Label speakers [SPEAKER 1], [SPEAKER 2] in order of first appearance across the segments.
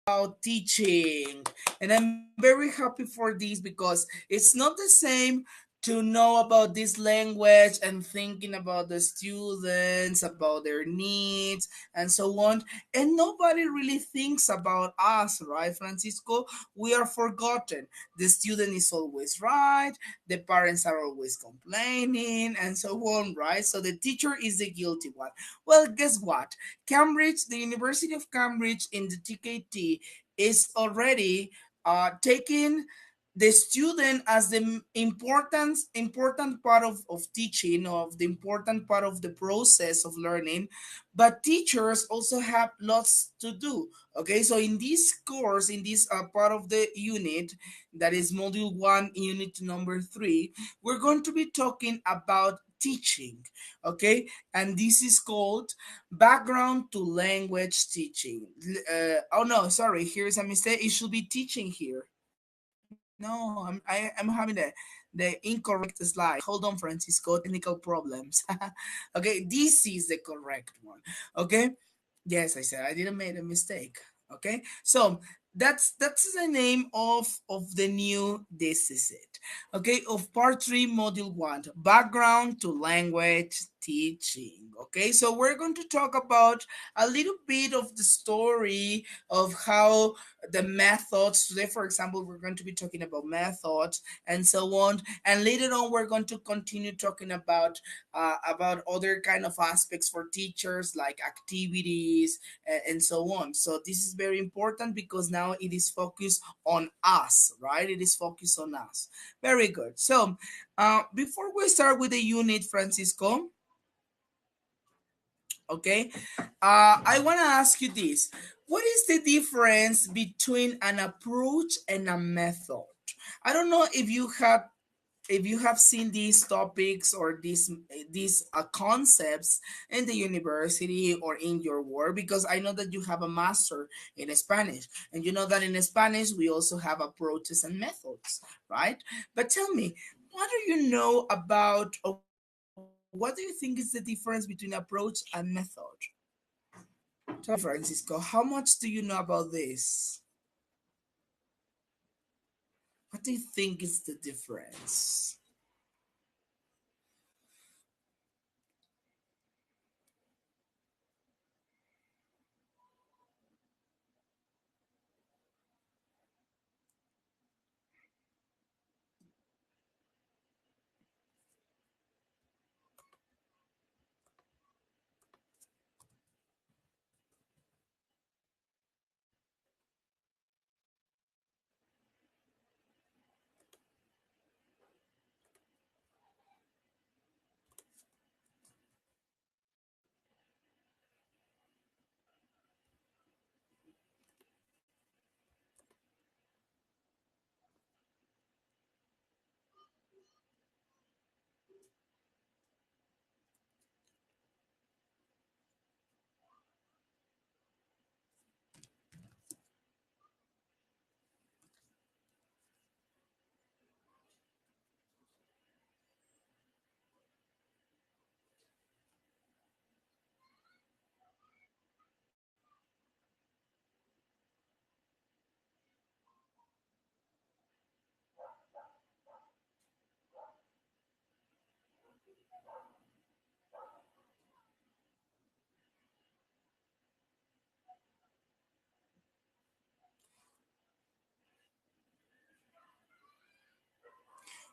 [SPEAKER 1] about teaching. And I'm very happy for this because it's not the same to know about this language and thinking about the students, about their needs, and so on. And nobody really thinks about us, right, Francisco? We are forgotten. The student is always right, the parents are always complaining, and so on, right? So the teacher is the guilty one. Well, guess what? Cambridge, the University of Cambridge in the TKT is already taking the student as the important part of teaching, of the important part of the process of learning, but teachers also have lots to do. Okay, so in this course, in this part of the unit, that is module 1 unit number 3, we're going to be talking about teaching. Okay, and this is called background to language teaching. Oh no, sorry, here's a mistake. It should be teaching here. No, I'm having the incorrect slide. Hold on, Francisco. Technical problems. Okay, this is the correct one. Okay. Yes, I said I didn't make a mistake. Okay, so that's the name of the new. This is it. Okay, of part 3, module 1, background to language teaching. Okay, so we're going to talk about a little bit of the story of how the methods. Today, for example, we're going to be talking about methods and so on, and later on we're going to continue talking about other kind of aspects for teachers like activities and so on. So this is very important because now it is focused on us, right? It is focused on us. Very good. So before we start with the unit, Francisco, okay, I want to ask you this. What is the difference between an approach and a method? I don't know if you have seen these topics or these concepts in the university or in your work, because I know that you have a master in Spanish, and you know that in Spanish we also have approaches and methods, right? But tell me, what do you know about, or what do you think is the difference between approach and method? Tell me, Francisco, how much do you know about this? What do you think is the difference?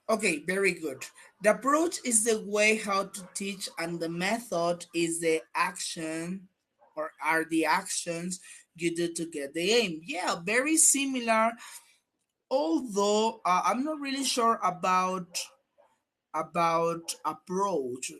[SPEAKER 1] Okay, very good. The approach is the way how to teach, and the method is the action, or are the actions you do to get the aim. Yeah, very similar. Although I'm not really sure about approach.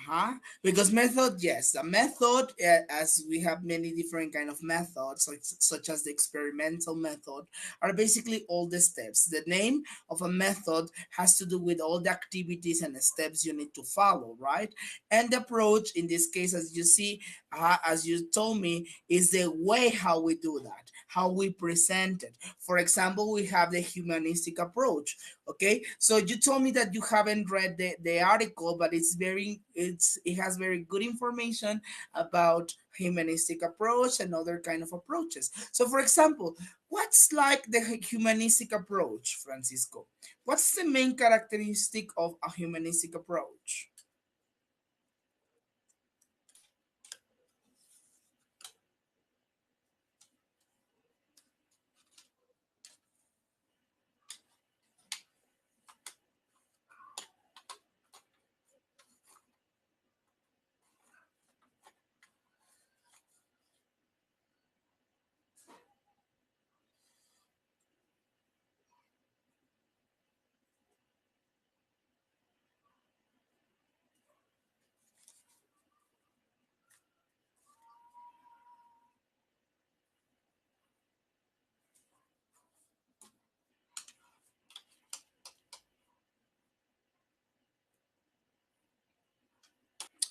[SPEAKER 1] Uh-huh. Because method, yes, the method, as we have many different kind of methods, such as the experimental method, are basically all the steps. The name of a method has to do with all the activities and the steps you need to follow, right? And the approach, in this case, as you see, as you told me, is the way how we do that, how we present it. For example, we have the humanistic approach. Okay, so you told me that you haven't read the article, but it has very good information about humanistic approach and other kind of approaches. So for example, what's like the humanistic approach, Francisco? What's the main characteristic of a humanistic approach?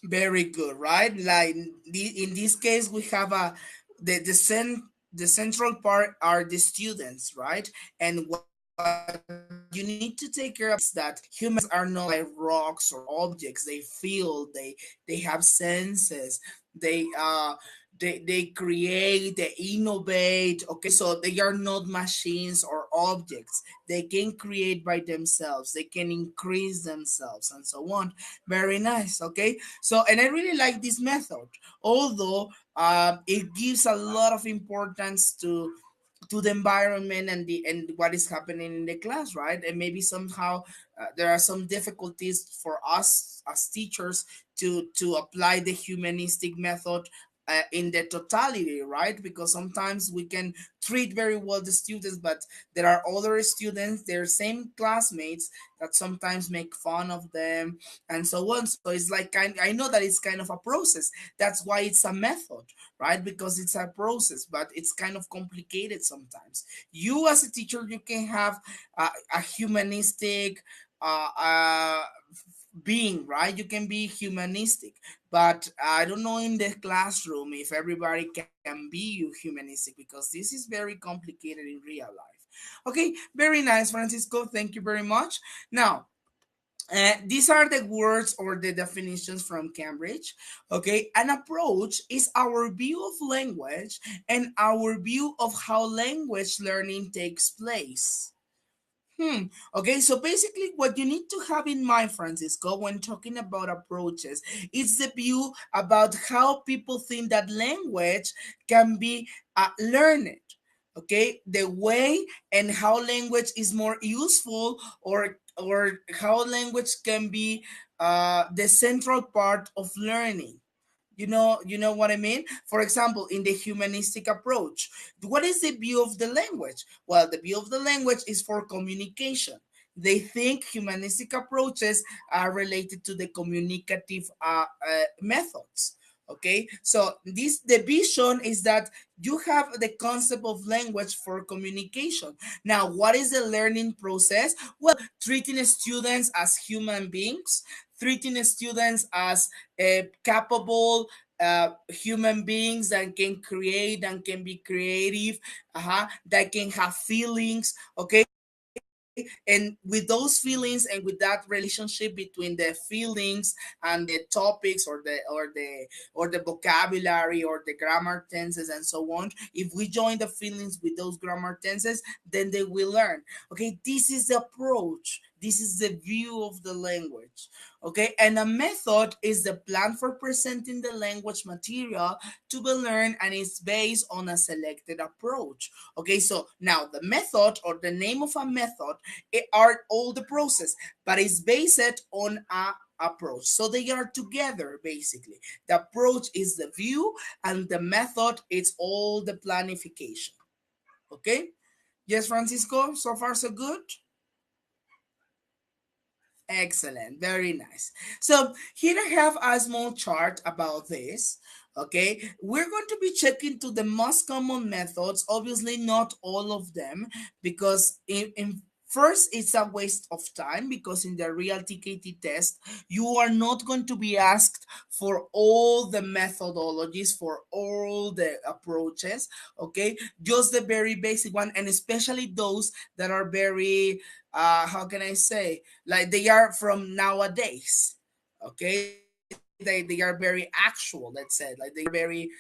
[SPEAKER 1] Very good, right? Like in this case, we have a the central part are the students, right? And what you need to take care of is that humans are not like rocks or objects. They feel, they have senses, they they create, they innovate. Okay, so they are not machines or objects. They can create by themselves, they can increase themselves and so on. Very nice. Okay, so and I really like this method, although it gives a lot of importance to the environment and the and what is happening in the class, right? And maybe somehow there are some difficulties for us as teachers to apply the humanistic method in the totality, right? Because sometimes we can treat very well the students, but there are other students, their same classmates, that sometimes make fun of them and so on. So it's like I know that it's kind of a process. That's why it's a method, right? Because it's a process, but it's kind of complicated sometimes. You as a teacher, you can have a humanistic being, right? You can be humanistic, but I don't know in the classroom if everybody can be humanistic, because this is very complicated in real life. Okay, very nice, Francisco. Thank you very much. Now, these are the words or the definitions from Cambridge. Okay, an approach is our view of language and our view of how language learning takes place. Okay, so basically, what you need to have in mind, Francisco, when talking about approaches, is the view about how people think that language can be learned. Okay, the way and how language is more useful, or how language can be the central part of learning. You know what I mean. For example, in the humanistic approach, what is the view of the language? Well, the view of the language is for communication. They think humanistic approaches are related to the communicative methods. Okay, so this the vision is that you have the concept of language for communication. Now, what is the learning process? Well, treating students as human beings, treating students as capable human beings that can create and can be creative, that can have feelings. Okay, and with those feelings and with that relationship between the feelings and the topics, or the vocabulary or the grammar tenses and so on, if we join the feelings with those grammar tenses, then they will learn. Okay, this is the approach, this is the view of the language. Okay, and a method is the plan for presenting the language material to be learned, and it's based on a selected approach. Okay, so now the method, or the name of a method, it are all the process, but it's based on a approach. So they are together basically. The approach is the view, and the method is all the planification. Okay. Yes, Francisco. So far, so good. Excellent. Very nice. So here I have a small chart about this. Okay, we're going to be checking to the most common methods. Obviously, not all of them, because in First, it's a waste of time because in the real TKT test, you are not going to be asked for all the methodologies, for all the approaches, okay? Just the very basic one, and especially those that are very, how can I say, like they are from nowadays, okay? They are very actual, let's say, like they are very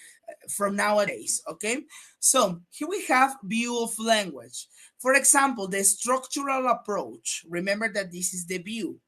[SPEAKER 1] from nowadays, okay? So here we have view of language. For example, the structural approach. Remember that this is the view.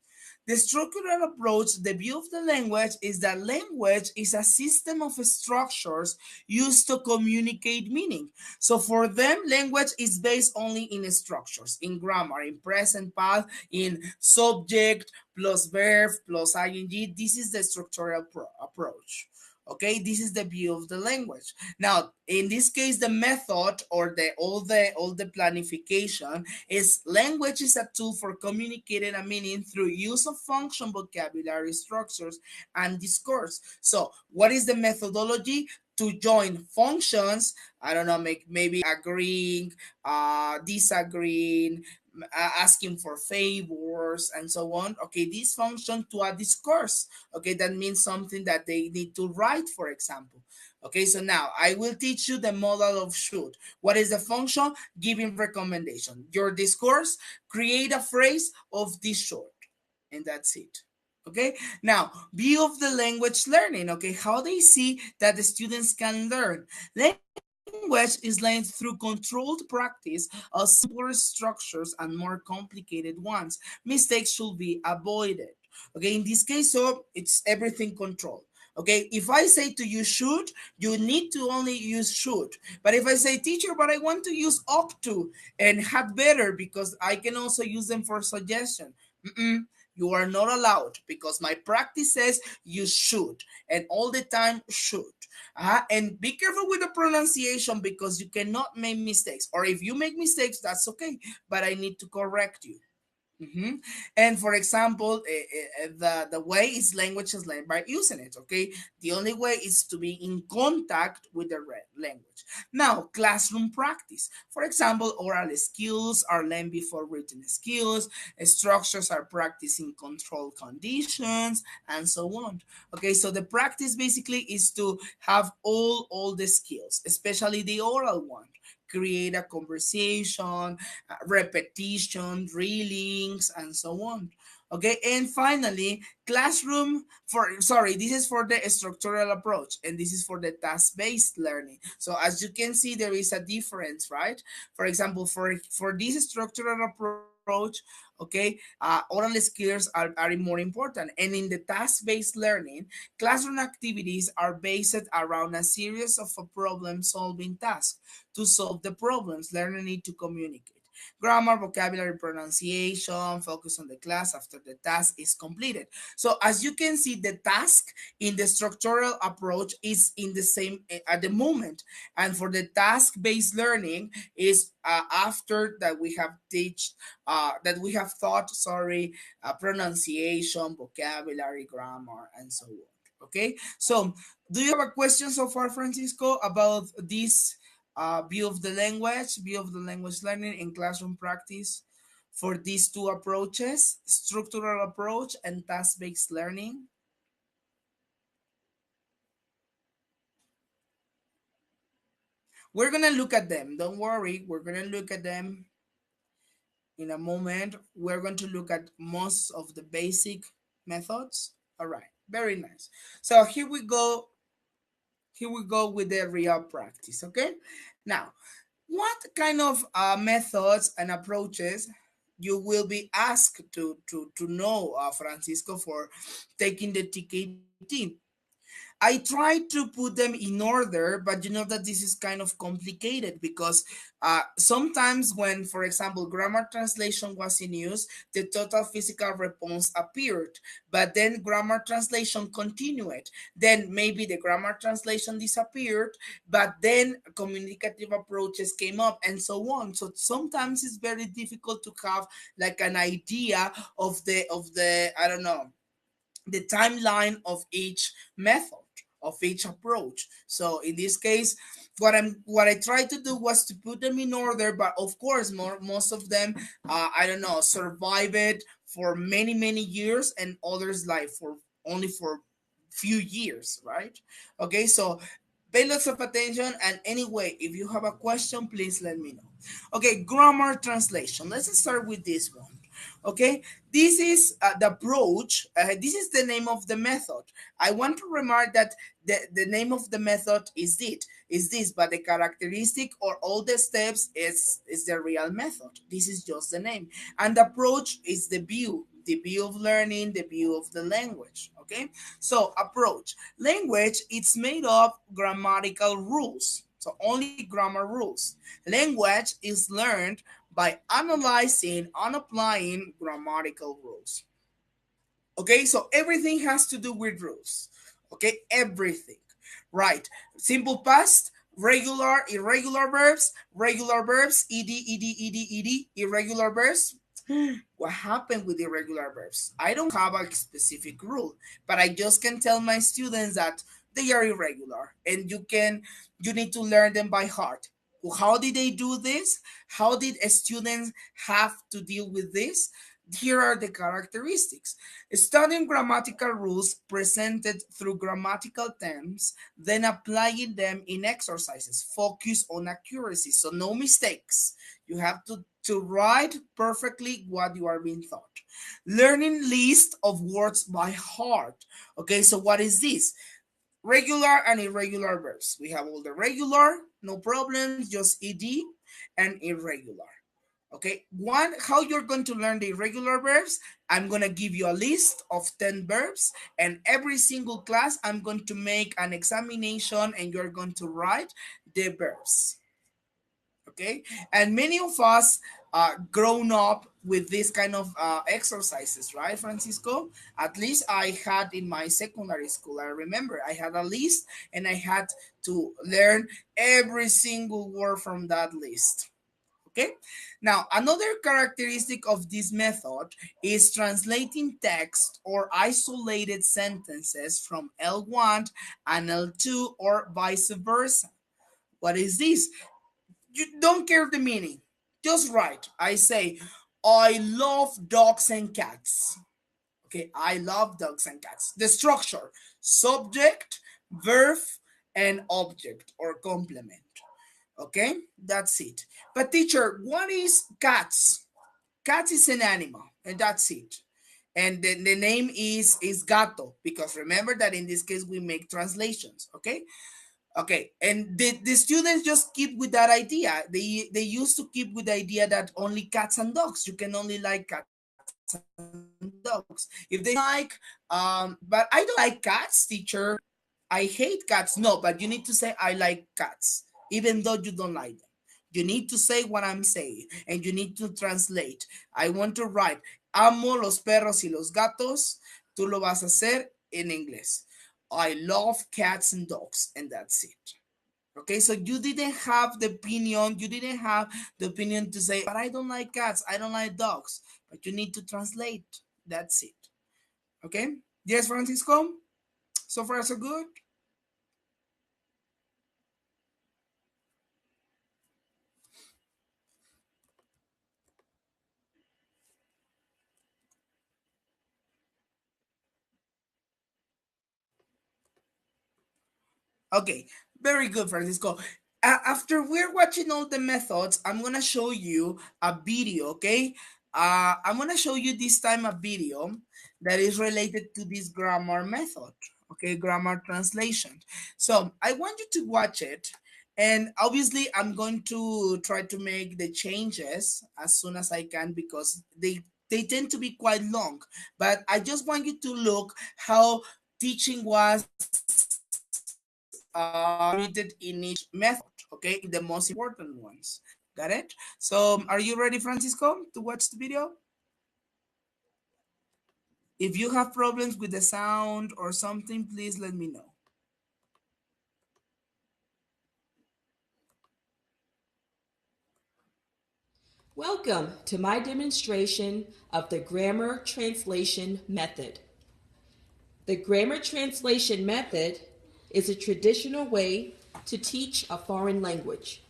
[SPEAKER 1] The structural approach, the view of the language, is that language is a system of structures used to communicate meaning. So for them, language is based only in structures, in grammar, in present past, in subject plus verb plus ing. This is the structural approach. Okay, this is the view of the language. Now in this case, the method or the planification is language is a tool for communicating a meaning through use of function, vocabulary, structures, and discourse. So what is the methodology? To join functions, I don't know, maybe agreeing, disagreeing, asking for favors, and so on. Okay, this function to a discourse. Okay, that means something that they need to write, for example. Okay, so now I will teach you the model of should. What is the function? Giving recommendation. Your discourse, create a phrase of this sort, and that's it. Okay, now view of the language learning. Okay, how they see that the students can learn. Language is learned through controlled practice of simpler structures and more complicated ones. Mistakes should be avoided. Okay, in this case, so it's everything controlled. Okay, if I say to you should, you need to only use should. But if I say teacher, but I want to use up to and had better because I can also use them for suggestion. Mm-mm, you are not allowed because my practice says you should and all the time should. And be careful with the pronunciation because you cannot make mistakes. Or if you make mistakes, that's okay, but I need to correct you. Mhm. And for example, the way is language is learned by using it. Okay, the only way is to be in contact with the language. Now, classroom practice. For example, oral skills are learned before written skills. Structures are practiced in controlled conditions, and so on. Okay, so the practice basically is to have all the skills, especially the oral one. Create a conversation, repetition, drillings, and so on. Okay, and finally, classroom for sorry, this is for the structural approach, and this is for the task-based learning. So as you can see, there is a difference, right? For example, for this structural approach, okay, oral skills are more important, and in the task-based learning, classroom activities are based around a series of problem-solving tasks. To solve the problems, learner need to communicate. Grammar, vocabulary, pronunciation, focus on the class after the task is completed. So as you can see, the task in the structural approach is in the same at the moment. And for the task-based learning is after that we have that we have thought, sorry, pronunciation, vocabulary, grammar, and so on. Okay, so do you have a question so far, Francisco, about this view of the language learning in classroom practice for these two approaches, structural approach and task-based learning? We're gonna look at them. Don't worry, we're gonna look at them in a moment. We're going to look at most of the basic methods. All right, very nice. So here we go. Here we go with the real practice. Okay, now what kind of methods and approaches you will be asked to know, Francisco, for taking the TKT? I tried to put them in order, but you know that this is kind of complicated because sometimes when, for example, grammar translation was in use, the total physical response appeared, but then grammar translation continued. Then maybe the grammar translation disappeared, but then communicative approaches came up and so on. So sometimes it's very difficult to have like an idea of the I don't know, the timeline of each method. of each approach. So in this case, what I tried to do was to put them in order, but of course, most of them, I don't know, survive it for many years, and others like for only for few years, right? Okay, so pay lots of attention. And anyway, if you have a question, please let me know. Okay, grammar translation. Let's start with this one. Okay, this is the approach. This is the name of the method. I want to remark that the name of the method is this, but the characteristic or all the steps is the real method. This is just the name, and the approach is the view of learning, the view of the language. Okay, so approach language. It's made of grammatical rules. So only grammar rules. Language is learned by analyzing and applying grammatical rules. Okay, so everything has to do with rules. Okay, everything. Right. Simple past, regular verbs, ed, irregular verbs. What happened with irregular verbs? I don't have a specific rule, but I just can tell my students that they are irregular, and you need to learn them by heart. How did they do this? How did students have to deal with this? Here are the characteristics. Studying grammatical rules presented through grammatical terms, then applying them in exercises. Focus on accuracy, so no mistakes. You have to write perfectly what you are being taught. Learning list of words by heart. Okay, so what is this? Regular and irregular verbs. We have all the regular, no problems, just ed, and irregular. Okay, one, how you're going to learn the irregular verbs. I'm going to give you a list of 10 verbs, and every single class I'm going to make an examination, and you're going to write the verbs. Okay, and many of us grown up with this kind of exercises, right, Francisco? At least I had in my secondary school. I remember I had a list, and I had to learn every single word from that list. Okay, now another characteristic of this method is translating text or isolated sentences from L1 and L2 or vice versa. What is this? You don't care the meaning, just write. I say, I love dogs and cats. Okay, I love dogs and cats. The structure: subject, verb, and object or complement. Okay, that's it. But teacher, what is cats? Cats is an animal, and that's it. And the name is gato, because remember that in this case we make translations. Okay, okay. And the students just keep with that idea. They used to keep with the idea that only cats and dogs. You can only like cats and dogs. If they like, but I don't like cats, teacher. I hate cats. No, but you need to say I like cats, even though you don't like them. You need to say what I'm saying, and you need to translate. I want to write, amo los perros y los gatos. Tú lo vas a hacer en inglés. I love cats and dogs, and that's it. Okay, so you didn't have the opinion, to say, but I don't like cats, I don't like dogs, but you need to translate. That's it. Okay, yes, Francisco, so far so good. Okay, very good, Francisco. After we're watching all the methods, I'm gonna show you a video. Okay, I'm gonna show you this time a video that is related to this grammar method. Okay, grammar translation. So I want you to watch it, and obviously I'm going to try to make the changes as soon as I can, because they tend to be quite long. But I just want you to look how teaching was treated in each method, okay, the most important ones. Got it? So are you ready, Francisco, to watch the video? If you have problems with the sound or something, please let me know.
[SPEAKER 2] Welcome to my demonstration of the grammar translation method. The grammar translation method is a traditional way to teach a foreign language.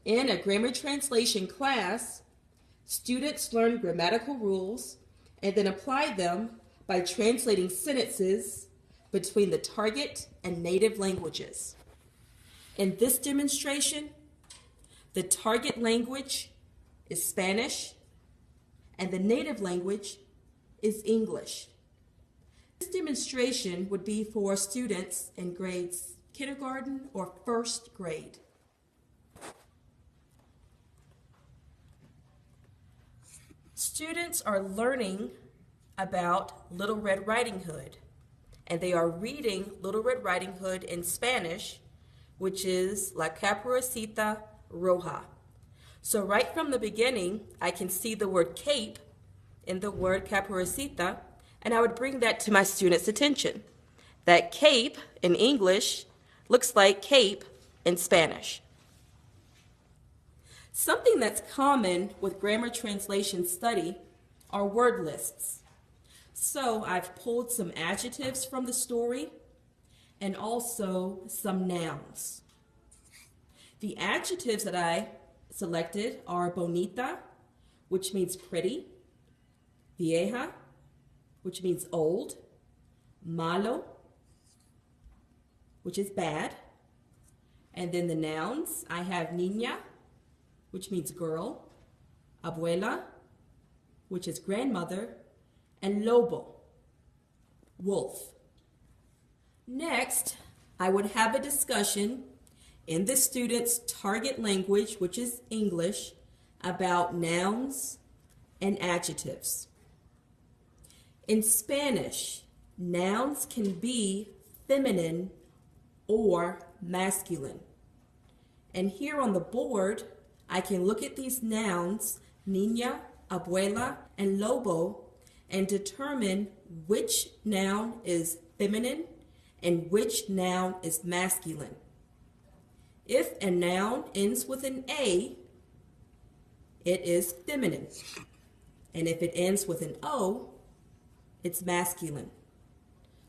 [SPEAKER 2] In a grammar translation class, students learn grammatical rules and then apply them by translating sentences between the target and native languages. In this demonstration, the target language is Spanish and the native language is English. This demonstration would be for students in grades kindergarten or first grade. Students are learning about Little Red Riding Hood, and they are reading Little Red Riding Hood in Spanish, which is La Caperucita Roja. So right from the beginning, I can see the word cape in the word caperucita, and I would bring that to my students' attention. That cape in English looks like cape in Spanish. Something that's common with grammar translation study are word lists. So I've pulled some adjectives from the story and also some nouns. The adjectives that I selected are bonita, which means pretty, vieja, which means old, malo, which is bad, and then the nouns, I have niña, which means girl, abuela, which is grandmother, and lobo, wolf. Next, I would have a discussion in the student's target language, which is English, about nouns and adjectives. In Spanish, nouns can be feminine or masculine. And here on the board, I can look at these nouns, niña, abuela, and lobo, and determine which noun is feminine and which noun is masculine. If a noun ends with an A, it is feminine. And if it ends with an O, it's masculine.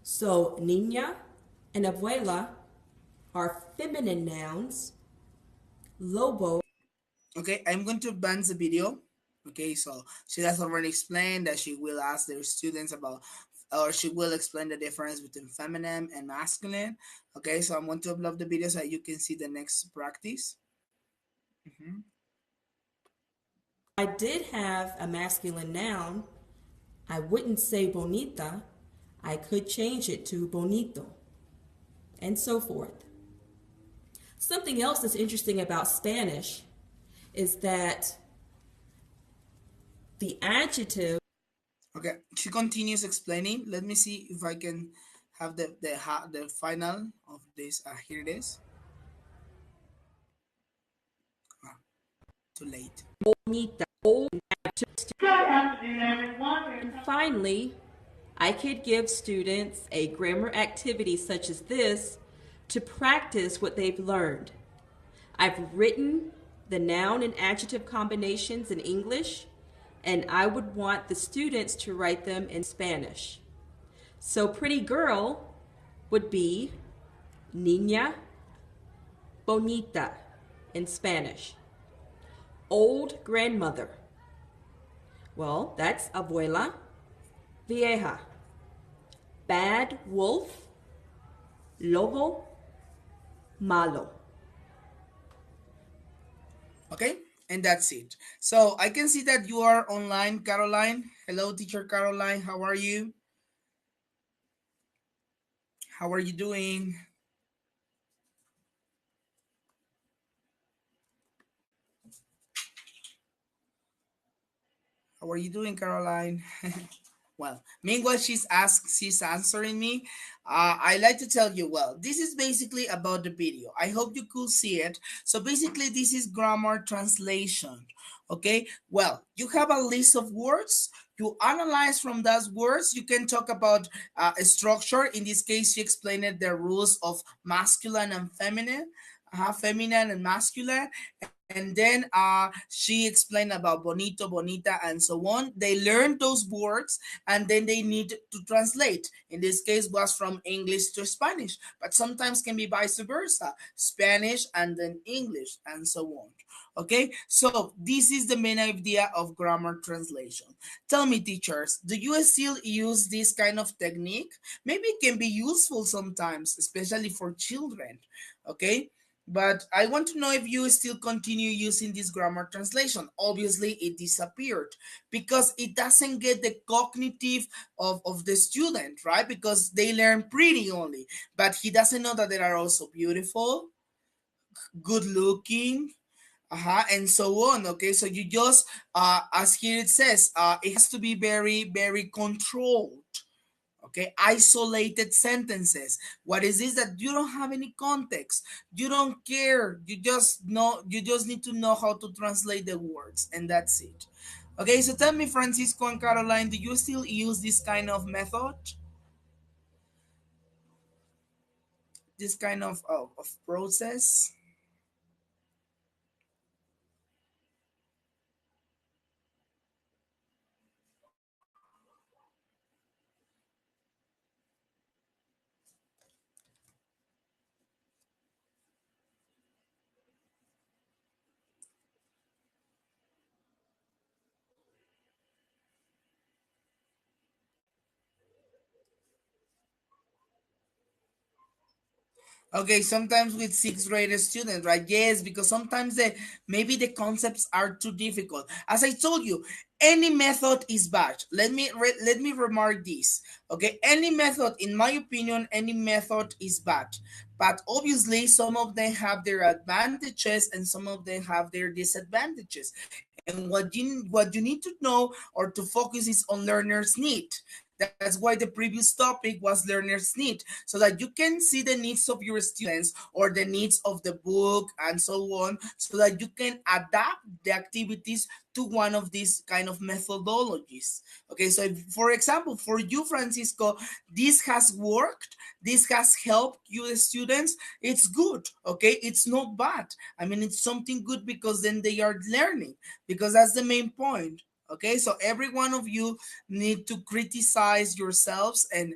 [SPEAKER 2] So niña and abuela are feminine nouns. Lobo.
[SPEAKER 1] Okay, I'm going to advance the video. Okay, so she has already explained that she will ask their students about, or she will explain the difference between feminine and masculine. Okay, so I'm going to upload the video so that you can see the next practice.
[SPEAKER 2] I did have a masculine noun. I wouldn't say bonita. I could change it to bonito, and so forth. Something else that's interesting about Spanish is that the adjective.
[SPEAKER 1] Okay, she continues explaining. Let me see if I can have the final of this. Here it is. Too late.
[SPEAKER 2] Bonita. And finally, I could give students a grammar activity such as this to practice what they've learned. I've written the noun and adjective combinations in English, and I would want the students to write them in Spanish. So pretty girl would be niña bonita in Spanish. Old grandmother, well, that's abuela vieja. Bad wolf, lobo malo.
[SPEAKER 1] Okay, and that's it. So I can see that you are online, Caroline. Hello, teacher Caroline. How are you? How are you doing? How are you doing, Caroline? Well, meanwhile, she's answering me. I like to tell you, well, this is basically about the video. I hope you could see it. So basically, this is grammar translation. Okay, well, you have a list of words. You analyze from those words. You can talk about a structure. In this case, she explained the rules of masculine and feminine, feminine and masculine. and then she explained about bonito, bonita, and so on. They learn those words, and then they need to translate. In this case, was from English to Spanish, but sometimes can be vice versa, Spanish and then English, and so on. Okay, so this is the main idea of grammar translation. Tell me, teachers, do you still use this kind of technique? Maybe it can be useful sometimes, especially for children. Okay, but I want to know if you still continue using this grammar translation. Obviously, it disappeared because it doesn't get the cognitive of the student, right? Because they learn pretty only, but he doesn't know that they are also beautiful, good looking, and so on. Okay, so you just, as here it says, it has to be very, very controlled. Okay, isolated sentences. What is this? That you don't have any context, you don't care, you just know, you just need to know how to translate the words, and that's it. Okay, so tell me, Francisco and Caroline, do you still use this kind of method, this kind of process? Okay, sometimes with sixth grade students, right? Yes, because sometimes maybe the concepts are too difficult. As I told you, any method is bad. Let me remark this. Okay, any method, in my opinion, any method is bad. But obviously, some of them have their advantages and some of them have their disadvantages. And what you need to know or to focus is on learners' need. That's why the previous topic was learners' need, so that you can see the needs of your students or the needs of the book and so on, so that you can adapt the activities to one of these kind of methodologies. Okay, so if, for example, for you, Francisco, this has worked, this has helped you, the students, it's good. Okay, it's not bad. I mean, it's something good because then they are learning, because that's the main point. Okay, so every one of you need to criticize yourselves and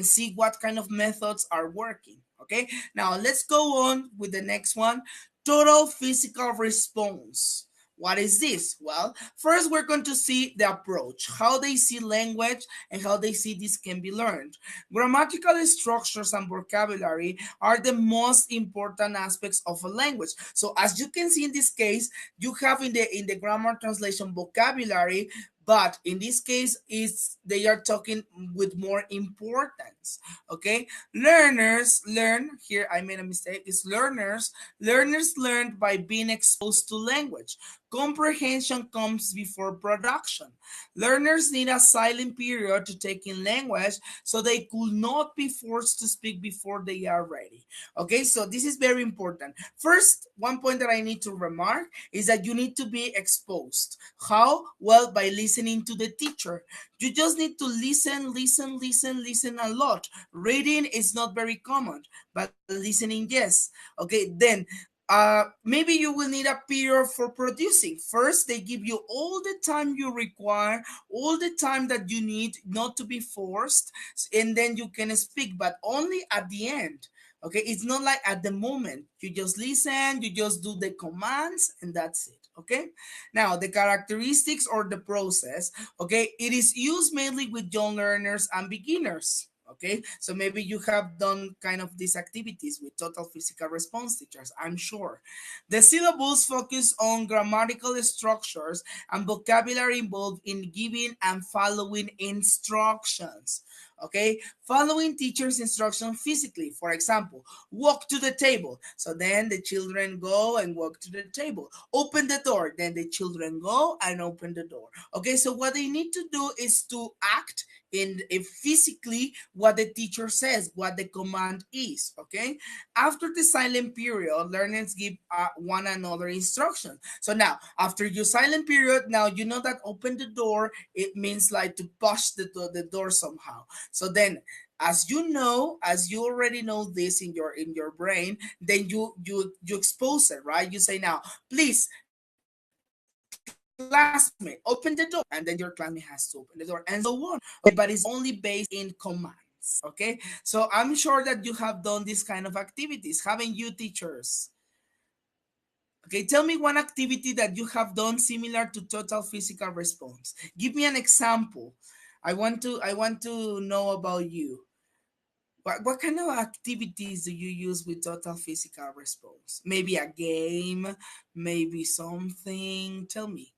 [SPEAKER 1] see what kind of methods are working. Okay, now let's go on with the next one. Total physical response. What is this? Well, first we're going to see the approach, how they see language and how they see this can be learned. Grammatical structures and vocabulary are the most important aspects of a language. So as you can see in this case, you have in the grammar translation vocabulary, but in this case is they are talking with more importance. Okay, learners learn, here I made a mistake, is learners learn by being exposed to language. Comprehension comes before production. Learners need a silent period to take in language, so they could not be forced to speak before they are ready. Okay, so this is very important. First, one point that I need to remark is that you need to be exposed. How? Well, by listening to the teacher. You just need to listen a lot. Reading is not very common, but listening, yes. Okay, then maybe you will need a period for producing. First, they give you all the time you require, all the time that you need, not to be forced, and then you can speak, but only at the end. Okay, it's not like at the moment. You just listen, you just do the commands, and that's it. Okay, now the characteristics or the process. Okay, it is used mainly with young learners and beginners. Okay, so maybe you have done kind of these activities with total physical response teachers, I'm sure. The syllables focus on grammatical structures and vocabulary involved in giving and following instructions. Okay, following teacher's instruction physically. For example, walk to the table. So then the children go and walk to the table. Open the door. Then the children go and open the door. Okay, so what they need to do is to act in physically what the teacher says, what the command is. Okay, after the silent period, learners give one another instruction. So now after your silent period, now you know that open the door, it means like to push the door somehow. So then As you know, as you already know this in your brain, then you expose it, right? You say now, please, classmate, open the door, and then your classmate has to open the door, and so on. Okay, but it's only based in commands. Okay, so I'm sure that you have done this kind of activities, haven't you, teachers? Okay, tell me one activity that you have done similar to total physical response. Give me an example. I want to know about you. What kind of activities do you use with total physical response? Maybe a game, maybe something. Tell me.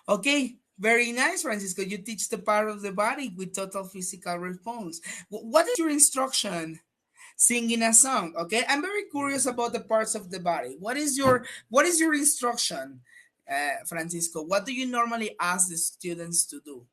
[SPEAKER 1] Okay, very nice, Francisco. You teach the part of the body with total physical response. What is your instruction? Singing a song. Okay, I'm very curious about the parts of the body. What is your instruction, Francisco? What do you normally ask the students to do?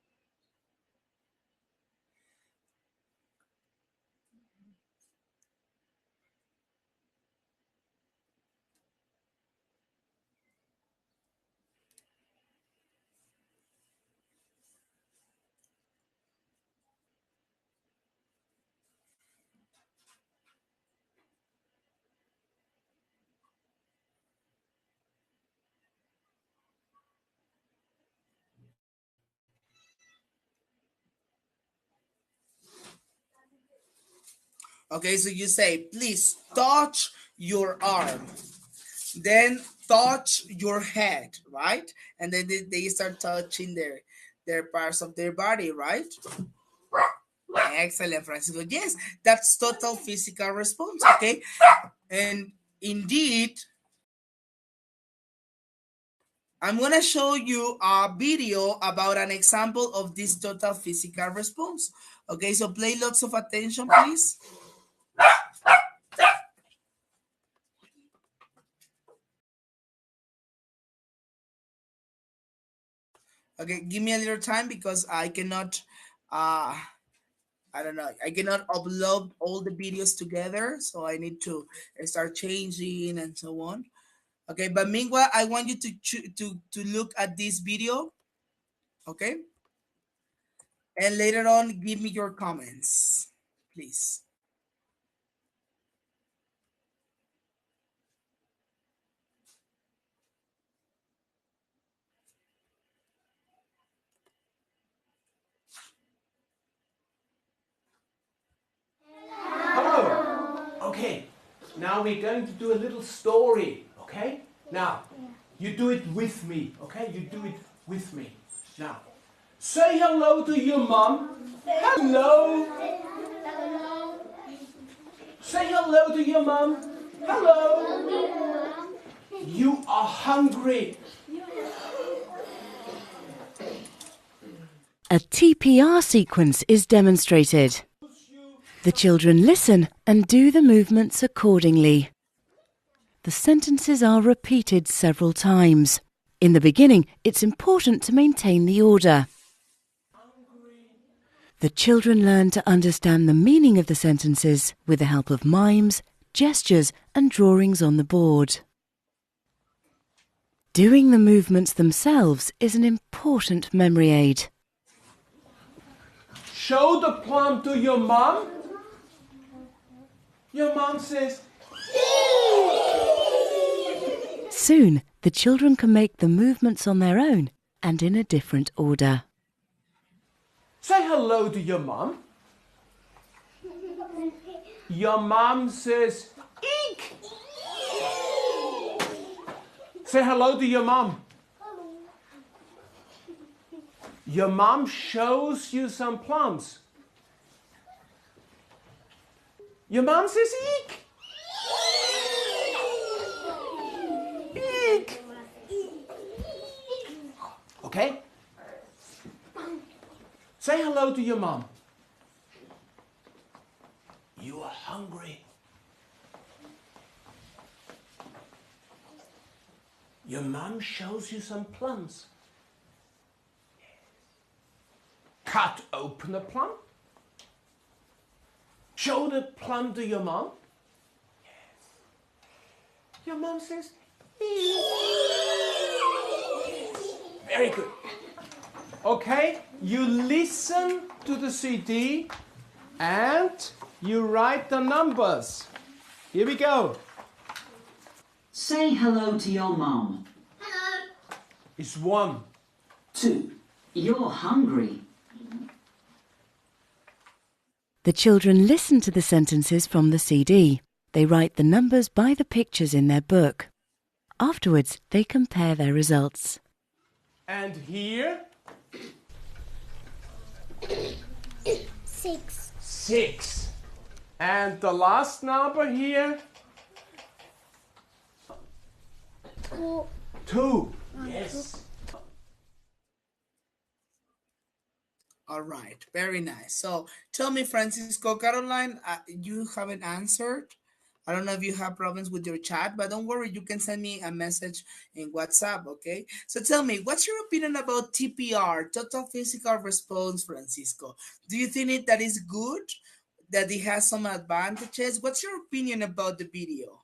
[SPEAKER 1] Okay, so you say, please touch your arm, then touch your head, right? And then they start touching their parts of their body, right? Excellent, Francisco. Yes, that's total physical response. Okay, and indeed, I'm gonna show you a video about an example of this total physical response. Okay, so pay lots of attention, please. Okay, give me a little time because I cannot, I don't know, I cannot upload all the videos together, so I need to start changing and so on. Okay, but meanwhile, I want you to look at this video, okay, and later on, give me your comments, please.
[SPEAKER 3] Hello. Okay, now we're going to do a little story, okay? Now, you do it with me, okay? You do it with me. Now, say hello to your mom. Hello. Say hello to your mom. Hello. You are hungry.
[SPEAKER 4] A TPR sequence is demonstrated. The children listen and do the movements accordingly. The sentences are repeated several times. In the beginning, it's important to maintain the order. The children learn to understand the meaning of the sentences with the help of mimes, gestures, and drawings on the board. Doing the movements themselves is an important memory aid.
[SPEAKER 3] Show the plum to your mom. Your mom says,
[SPEAKER 4] Soon, the children can make the movements on their own and in a different order.
[SPEAKER 3] say hello to your mom. Your mom says, eek. Say hello to your mom. Your mom shows you some plums. Your mom says, eek. Eek. Okay? Say hello to your mom. You are hungry. Your mom shows you some plums. Cut open a plum. Show the plum to your mom. Your mom says, eat. Very good. Okay, you listen to the CD and you write the numbers. Here we go.
[SPEAKER 5] Say hello to your mum.
[SPEAKER 3] It's 1.
[SPEAKER 5] 2. You're hungry.
[SPEAKER 4] The children listen to the sentences from the CD. They write the numbers by the pictures in their book. Afterwards, they compare their results.
[SPEAKER 3] And here?
[SPEAKER 6] 6.
[SPEAKER 3] 6. And the last number here?
[SPEAKER 6] 2.
[SPEAKER 3] 2. Yes.
[SPEAKER 1] All right, very nice. So tell me, Francisco, Caroline, you haven't answered. I don't know if you have problems with your chat, but don't worry, you can send me a message in WhatsApp, okay? So tell me, what's your opinion about TPR, Total Physical Response, Francisco? Do you think that is good, that it has some advantages? What's your opinion about the video?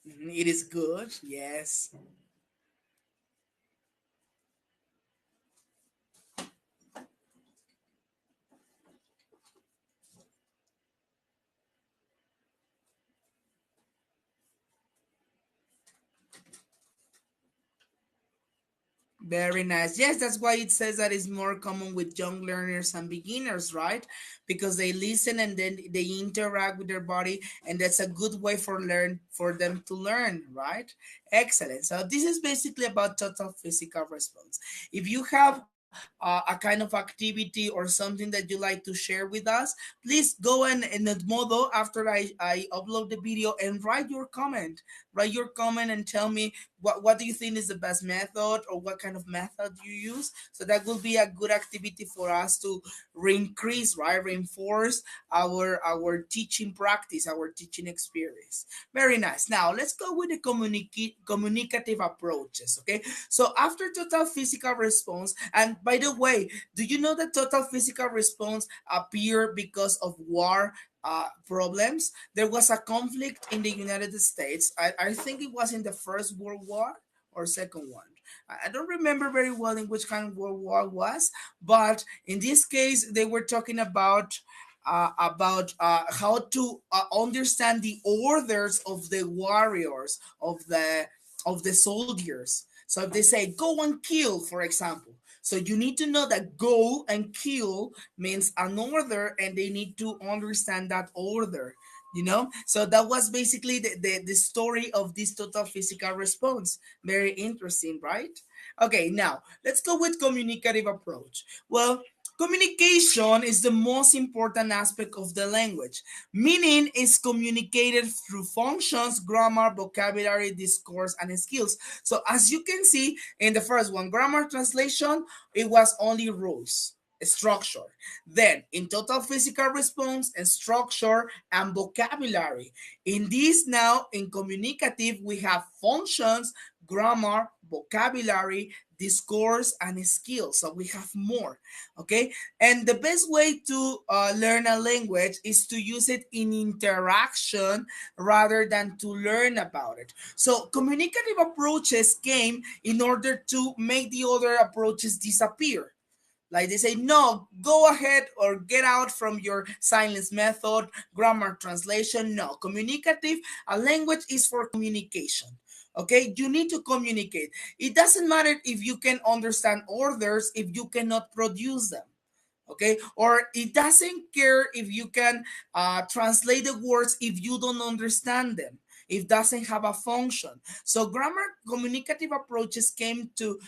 [SPEAKER 1] It is good, yes. Very nice. Yes, that's why it says that it's more common with young learners and beginners, right? Because they listen and then they interact with their body, and that's a good way for them to learn, right? Excellent. So this is basically about total physical response. If you have a kind of activity or something that you like to share with us, please go in Edmodo after I upload the video and write your comment. Write your comment and tell me what do you think is the best method, or what kind of method you use. So that will be a good activity for us to reinforce our teaching practice, our teaching experience. Very nice. Now let's go with the communicative approaches. Okay, so after total physical response, and by the way, do you know that total physical response appeared because of war problems? There was a conflict in the United States. I think it was in the First World War or Second one. I don't remember very well in which kind of World War it was, but in this case, they were talking about how to understand the orders of the warriors, of the soldiers. So if they say go and kill, for example, so you need to know that go and kill means an order, and they need to understand that order. So that was basically the story of this total physical response. Very interesting, right? Okay, now let's go with communicative approach. Well, communication is the most important aspect of the language. Meaning is communicated through functions, grammar, vocabulary, discourse, and skills. So as you can see in the first one, grammar translation, it was only rules, structure. Then in total physical response, and structure and vocabulary. In this now, in communicative, we have functions, grammar, vocabulary, discourse, and skills. So we have more. Okay, and the best way to learn a language is to use it in interaction rather than to learn about it. So communicative approaches came in order to make the other approaches disappear. Like they say, no, go ahead or get out from your silence method, grammar translation. No, communicative, a language is for communication. Okay, you need to communicate. It doesn't matter if you can understand orders if you cannot produce them. Okay, or it doesn't care if you can translate the words if you don't understand them. It doesn't have a function. So grammar communicative approaches came to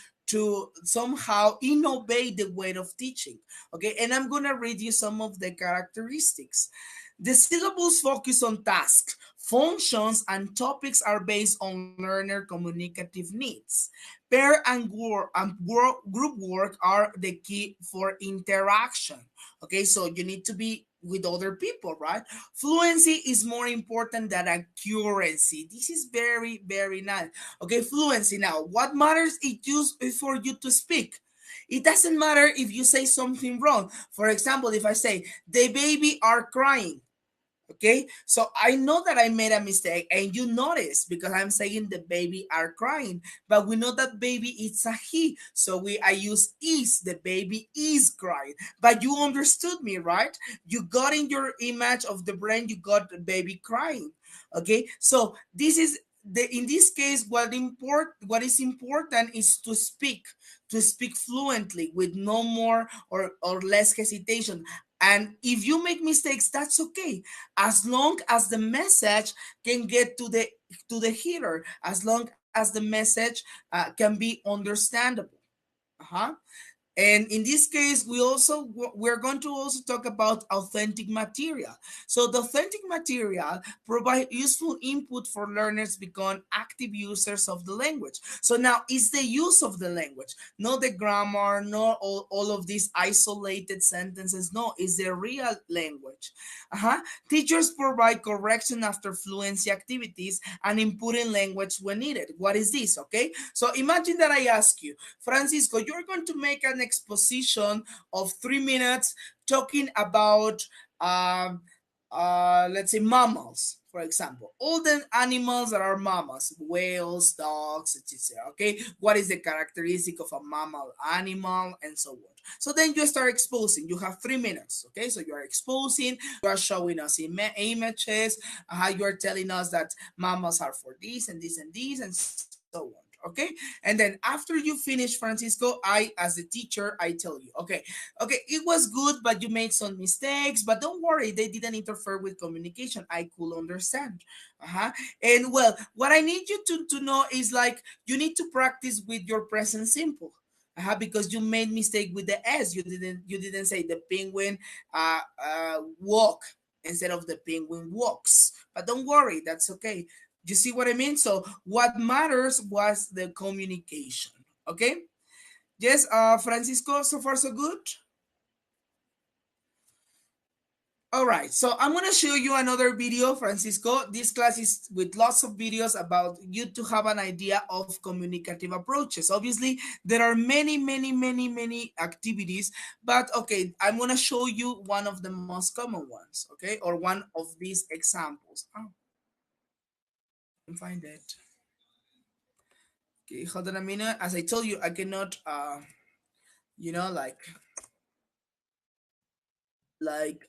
[SPEAKER 1] somehow innovate the way of teaching. Okay, and I'm gonna read you some of the characteristics. The syllables focus on tasks, functions, and topics are based on learner communicative needs. Pair and group work are the key for interaction. Okay, so you need to be with other people, right? Fluency is more important than accuracy. This is very, very nice. Okay, fluency. Now, what matters is for you to speak. It doesn't matter if you say something wrong. For example, if I say, the baby are crying, Okay, so I know that I made a mistake, and you notice because I'm saying the baby are crying, but we know that baby is a he, so I use is. The baby is crying, but you understood me, right? You got in your image of the brain, you got the baby crying. Okay, so this is in this case, what is important is to speak fluently with no more or less hesitation. And if you make mistakes, that's okay, as long as the message can get to the hearer, as long as the message can be understandable. Uh-huh. And in this case, we're going to also talk about authentic material. So the authentic material provide useful input for learners become active users of the language. So now it's the use of the language, not the grammar, not all of these isolated sentences. No, it's the real language. Uh-huh. Teachers provide correction after fluency activities and inputting language when needed. What is this? Okay. So imagine that I ask you, Francisco, you're going to make an exposition of 3 minutes talking about, let's say, mammals, for example, all the animals that are mammals, whales, dogs, etc. Okay, what is the characteristic of a mammal animal, and so on. So then you start exposing. You have 3 minutes. Okay, so you are exposing. You are showing us images. You are telling us that mammals are for this and this and this and so on. Okay, and then after you finish, Francisco, I, as the teacher, I tell you, okay, it was good, but you made some mistakes, but don't worry, they didn't interfere with communication. I could understand. And well, what I need you to know is, like, you need to practice with your present simple. Because you made mistake with the s. You didn't say the penguin walk instead of the penguin walks, but don't worry, that's okay. You see what I mean? So what matters was the communication. Okay. Yes, Francisco, so far so good. All right, so I'm going to show you another video, Francisco. This class is with lots of videos about you to have an idea of communicative approaches. Obviously, there are many activities, but okay, I'm going to show you one of the most common ones, okay, or one of these examples. Oh, I can find it. Okay, hold on a minute. As I told you, I cannot, like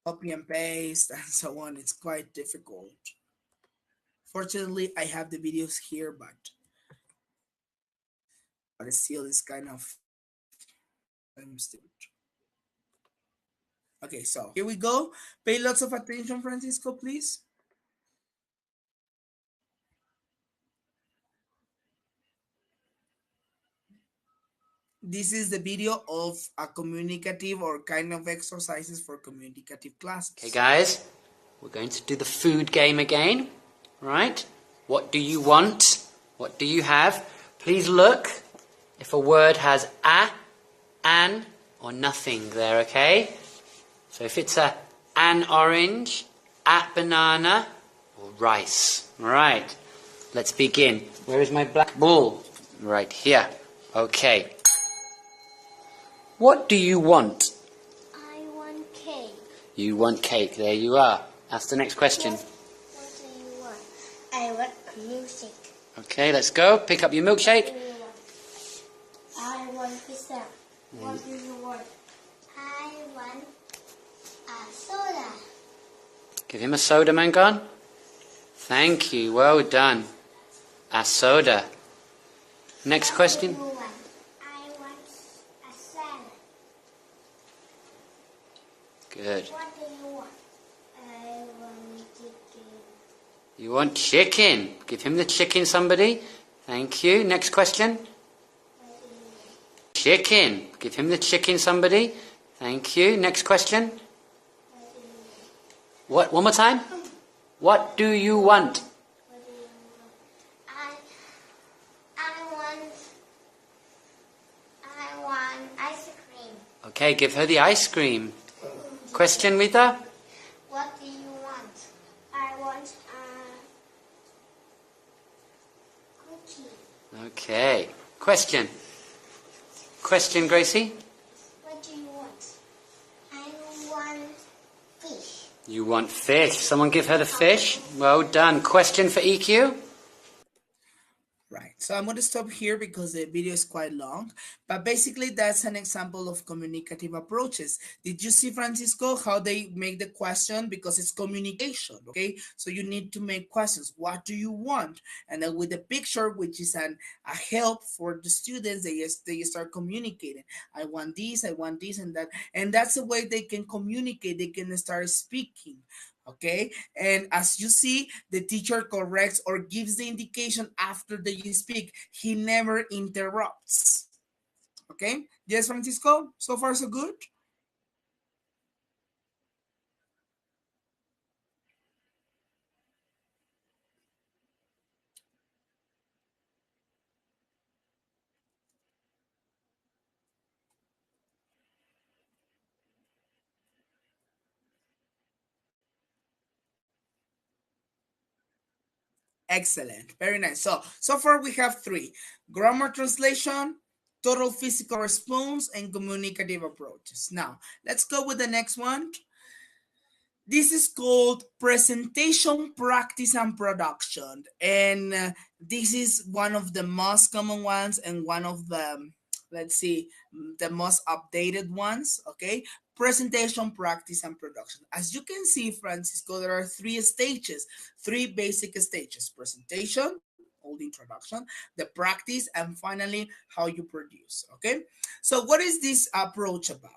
[SPEAKER 1] copy and paste and so on. It's quite difficult. Fortunately, I have the videos here, but it still is kind of okay. So here we go. Pay lots of attention, Francisco, please. This is the video of a communicative or kind of exercises for communicative classes.
[SPEAKER 7] Okay, guys, we're going to do the food game again, right? What do you want? What do you have? Please look if a word has a, an, or nothing there, okay? So if it's an orange, a banana, or rice. All right, let's begin. Where is my black ball? Right here. Okay. What do you want?
[SPEAKER 6] I want cake.
[SPEAKER 7] You want cake. There you are. That's the next question.
[SPEAKER 6] What do you want? I want music.
[SPEAKER 7] Okay, let's go. Pick up your milkshake.
[SPEAKER 6] What do you want? I want pizza. What do you want? I want a soda.
[SPEAKER 7] Give him a soda, Mangan. Thank you. Well done. A soda. Next question.
[SPEAKER 6] What do you want? I want a salad.
[SPEAKER 7] Good.
[SPEAKER 6] What do you want? I want chicken.
[SPEAKER 7] You want chicken. Give him the chicken, somebody. Thank you. Next question. Chicken. Give him the chicken, somebody. Thank you. Next question. What? One more time. What do you want?
[SPEAKER 6] What do you want? I want ice cream.
[SPEAKER 7] Okay, give her the ice cream. Question, Rita?
[SPEAKER 6] What do you want? I want a cookie.
[SPEAKER 7] Okay. Question. Question, Gracie?
[SPEAKER 6] What do you want? I want
[SPEAKER 7] You want fish. Someone give her the fish. Well done. Question for EQ?
[SPEAKER 1] Right, so I'm going to stop here because the video is quite long, but basically that's an example of communicative approaches. Did you see, Francisco, how they make the question? Because it's communication, okay? So you need to make questions. What do you want? And then with the picture, which is a help for the students, they start communicating. I want this, and that. And that's the way they can communicate. They can start speaking. Okay, and as you see, the teacher corrects or gives the indication after they speak. He never interrupts. Okay, yes, Francisco, so far so good. Excellent, very nice. So far we have three: grammar translation, total physical response, and communicative approaches. Now let's go with the next one. This is called presentation, practice, and production. And this is one of the most common ones and one of the, let's see, the most updated ones, okay? Presentation, practice, and production. As you can see, Francisco, there are three stages, three basic stages: presentation, all the introduction, the practice, and finally, how you produce, okay? So what is this approach about?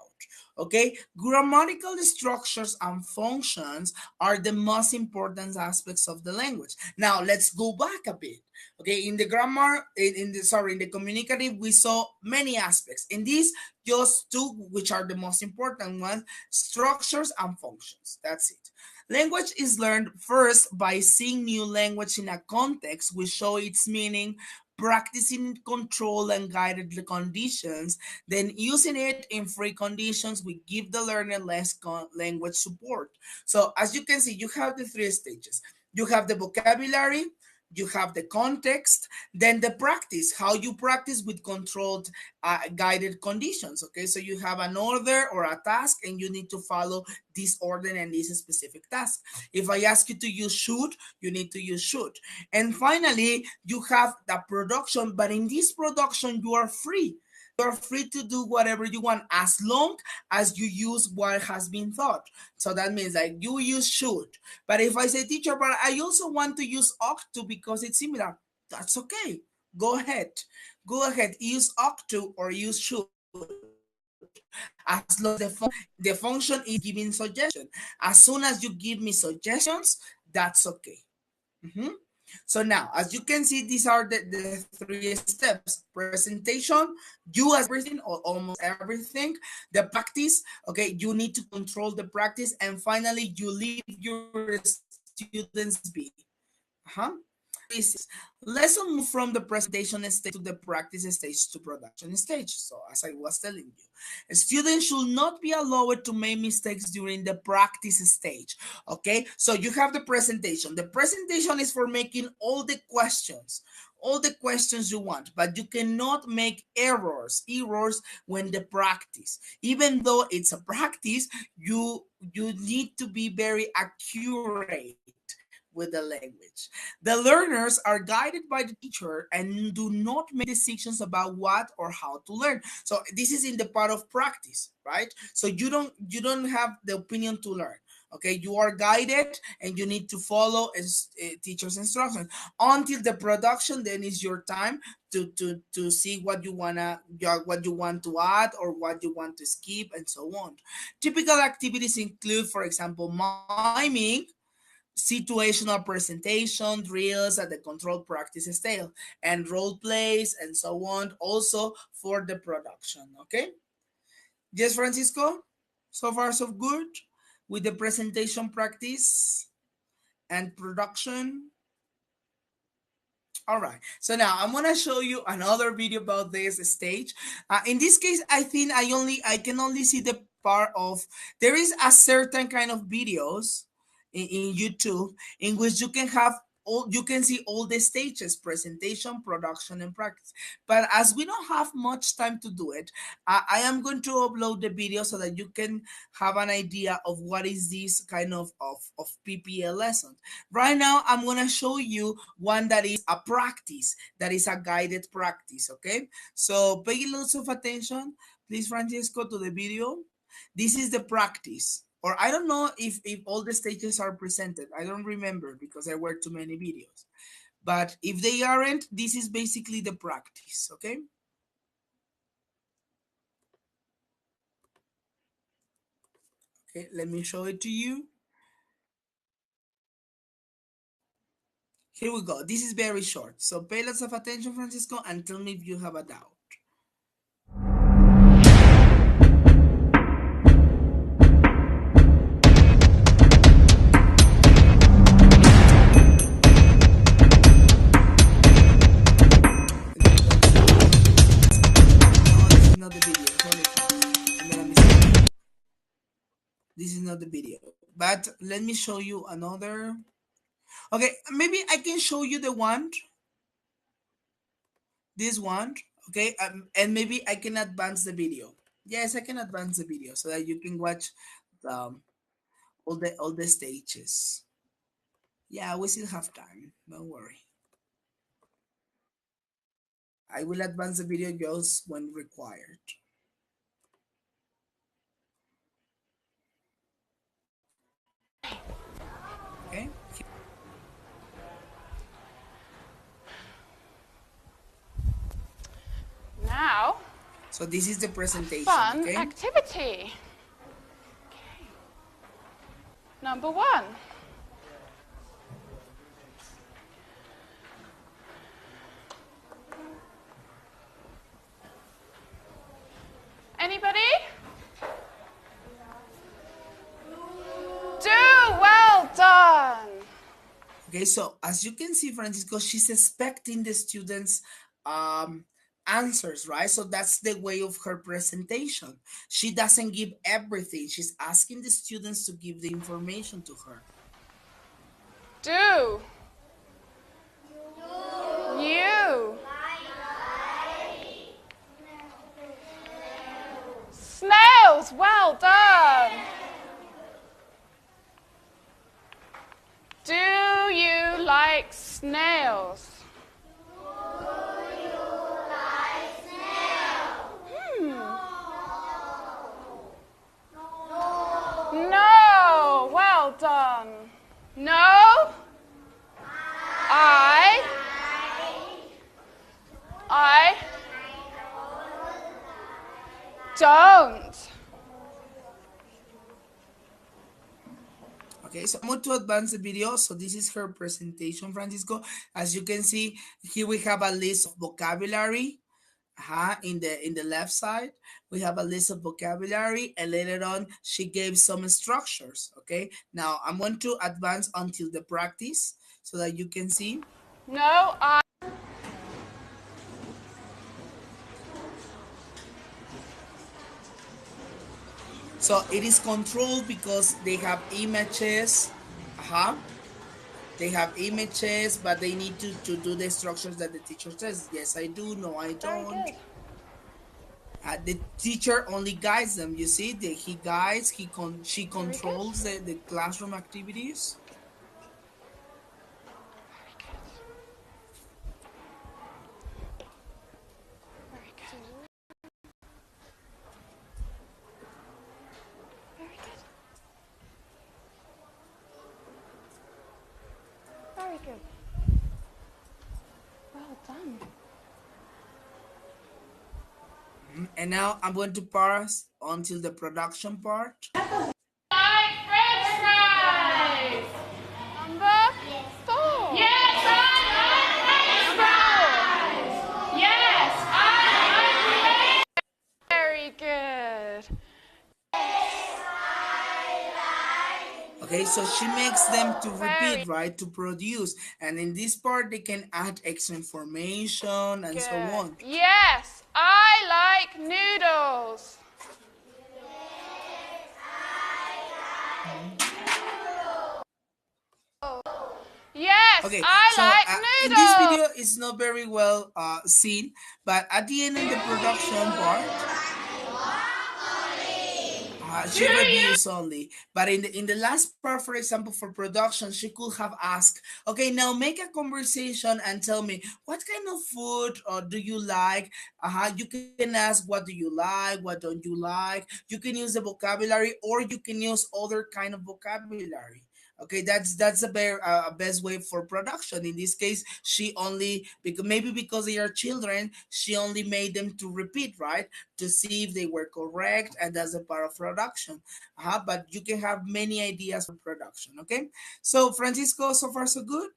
[SPEAKER 1] Okay, grammatical structures and functions are the most important aspects of the language. Now let's go back a bit. Okay, in the grammar, in the communicative, we saw many aspects. In these, just two, which are the most important ones: structures and functions. That's it. Language is learned first by seeing new language in a context. We show its meaning, practicing control and guided conditions, then using it in free conditions. We give the learner less language support. So as you can see, you have the three stages. You have the vocabulary, you have the context, then the practice, how you practice with controlled guided conditions. Okay, so you have an order or a task and you need to follow this order and this specific task. If I ask you to use should, you need to use should. And finally, you have the production, but in this production, you are free. You're free to do whatever you want as long as you use what has been taught. So that means like you use should. But if I say, teacher, but I also want to use ought to because it's similar, that's okay. Go ahead. Go ahead. Use ought to or use should. As long as the function is giving suggestion. As soon as you give me suggestions, that's okay. So now, as you can see, these are the three steps: presentation, you as everything or almost everything, the practice, okay, you need to control the practice, and finally, you leave your students be. Let's move from the presentation stage to the practice stage to production stage. So as I was telling you, a student should not be allowed to make mistakes during the practice stage. Okay, so you have the presentation. The presentation is for making all the questions you want, but you cannot make errors when the practice. Even though it's a practice, you need to be very accurate with the language. The learners are guided by the teacher and do not make decisions about what or how to learn. So this is in the part of practice, right? So you don't have the opinion to learn. Okay, you are guided and you need to follow teacher's instructions until the production. Then is your time to see what you want to add or what you want to skip and so on. Typical activities include, for example, miming, situational presentation, drills at the controlled practice style, and role plays and so on, also for the production. Okay, yes, Francisco, so far so good with the presentation, practice, and production. All right, so now I'm gonna show you another video about this stage. In this case, I think I can only see the part of, there is a certain kind of videos in YouTube in which you can have you can see all the stages: presentation, production, and practice. But as we don't have much time to do it, I am going to upload the video so that you can have an idea of what is this kind of PPL lesson. Right now, I'm going to show you one that is a practice, that is a guided practice, okay? So pay lots of attention, please, Francisco, to the video. This is the practice. Or I don't know if all the stages are presented. I don't remember because there were too many videos. But if they aren't, this is basically the practice, okay? Okay, let me show it to you. Here we go. This is very short. So pay lots of attention, Francisco, and tell me if you have a doubt. This is not the video, but let me show you another. Okay, maybe I can show you the one, this one, okay, and maybe I can advance the video. Yes, I can advance the video so that you can watch all the stages. Yeah, we still have time, don't worry. I will advance the video just when required. Okay.
[SPEAKER 8] Now,
[SPEAKER 1] so this is the presentation.
[SPEAKER 8] fun
[SPEAKER 1] okay?
[SPEAKER 8] activity. Okay. Number 1. Anybody? Do well done.
[SPEAKER 1] Okay, so as you can see, Francisco, she's expecting the students' answers, right? So that's the way of her presentation. She doesn't give everything. She's asking the students to give the information to her.
[SPEAKER 8] Do. You. Snails, well done. Do you like snails? No, well done. No, I don't.
[SPEAKER 1] Okay, so I'm going to advance the video. So this is her presentation, Francisco. As you can see, here we have a list of vocabulary. In the left side, we have a list of vocabulary, and later on, she gave some structures. Okay, now I'm going to advance until the practice so that you can see.
[SPEAKER 8] No, I.
[SPEAKER 1] So it is controlled because they have images. They have images, but they need to do the structures that the teacher says. Yes, I do. No, I don't. The teacher only guides them. You see, he guides. She controls the classroom activities.
[SPEAKER 8] Very good. Well done.
[SPEAKER 1] And now I'm going to pause until the production part.
[SPEAKER 8] Like French fries. Number 4. Yes, I like French fries. Yes, I like. Very good.
[SPEAKER 1] Okay, so she makes them to repeat, right? To produce. And in this part, they can add extra information and so on.
[SPEAKER 8] Yes, I like noodles. Yes,
[SPEAKER 1] Okay,
[SPEAKER 8] I
[SPEAKER 1] so
[SPEAKER 8] like
[SPEAKER 1] in this
[SPEAKER 8] noodles.
[SPEAKER 1] video, it's not very well seen, but at the end in the production part,
[SPEAKER 8] Do
[SPEAKER 1] she
[SPEAKER 8] you?
[SPEAKER 1] reviews only. But in the last part, for example, for production, she could have asked, okay, now make a conversation and tell me what kind of food do you like. You can ask what do you like, what don't you like. You can use the vocabulary, or you can use other kind of vocabulary. Okay, that's a better best way for production. In this case, she only, because maybe because they are children, she only made them to repeat, right, to see if they were correct, and that's a part of production. But you can have many ideas for production. Okay, so Francisco, so far so good,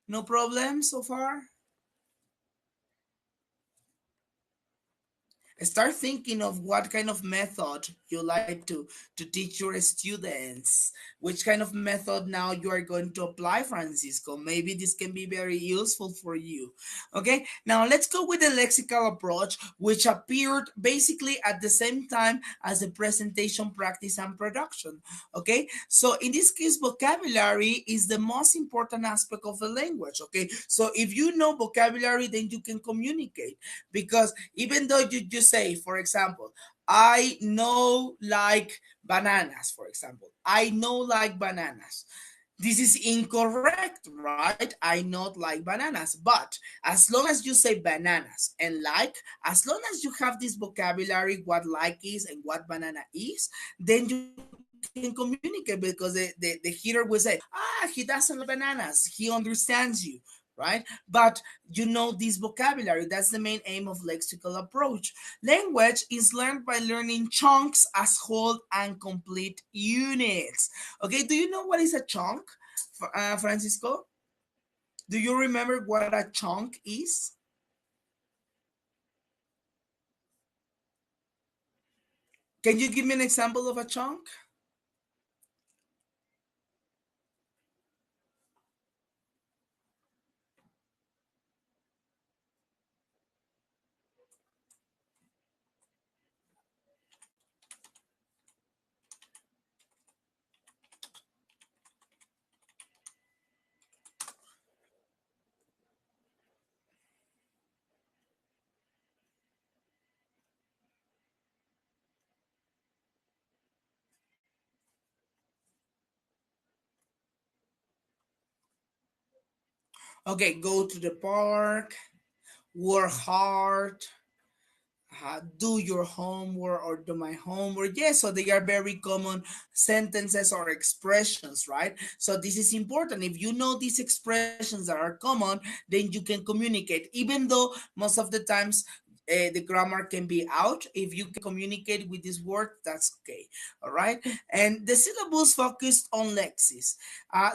[SPEAKER 1] no problem so far. Start thinking of what kind of method you like to teach your students, which kind of method now you are going to apply, Francisco. Maybe this can be very useful for you. Okay, now let's go with the lexical approach, which appeared basically at the same time as the presentation, practice, and production. Okay, so in this case, vocabulary is the most important aspect of a language. Okay, so if you know vocabulary, then you can communicate, because even though you just say, for example, I know like bananas, for example, I know like bananas. This is incorrect, right? I not like bananas. But as long as you say bananas and like, as long as you have this vocabulary, what like is and what banana is, then you can communicate, because the hearer will say, he doesn't like bananas. He understands you, right? But you know this vocabulary. That's the main aim of lexical approach. Language is learned by learning chunks as whole and complete units. Okay, do you know what is a chunk, Francisco? Do you remember what a chunk is? Can you give me an example of a chunk? Okay, go to the park, work hard, do your homework, or do my homework. Yes, so they are very common sentences or expressions, right? So this is important. If you know these expressions that are common, then you can communicate, even though most of the times the grammar can be out. If you can communicate with this word, that's okay. All right. And the syllabus focused on lexis.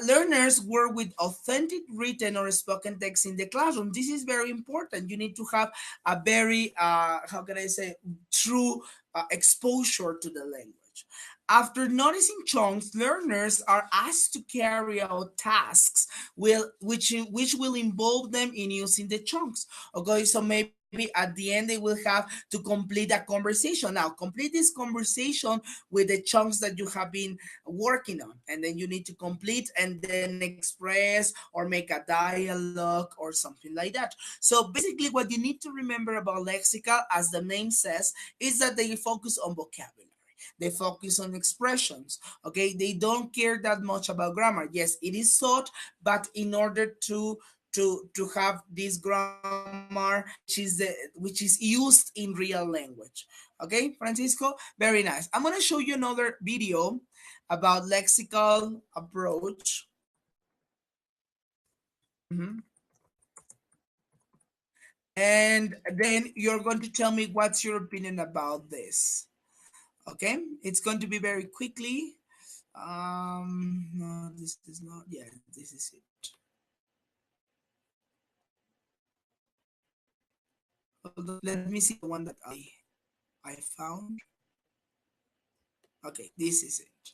[SPEAKER 1] Learners work with authentic written or spoken text in the classroom. This is very important. You need to have a very, how can I say, true exposure to the language. After noticing chunks, learners are asked to carry out tasks which will involve them in using the chunks. Okay, so maybe at the end they will have to complete a conversation. Now, complete this conversation with the chunks that you have been working on, and then you need to complete and then express or make a dialogue or something like that. So basically, what you need to remember about lexical, as the name says, is that they focus on vocabulary. They focus on expressions. Okay, they don't care that much about grammar. Yes, it is taught, but in order to have this grammar, which is used in real language. Okay, Francisco, very nice. I'm gonna show you another video about lexical approach. Mhm. And then you're going to tell me what's your opinion about this. Okay, it's going to be very quickly. No, this is not. Yeah, this is it. Hold on, let me see the one that I found. Okay, this is it.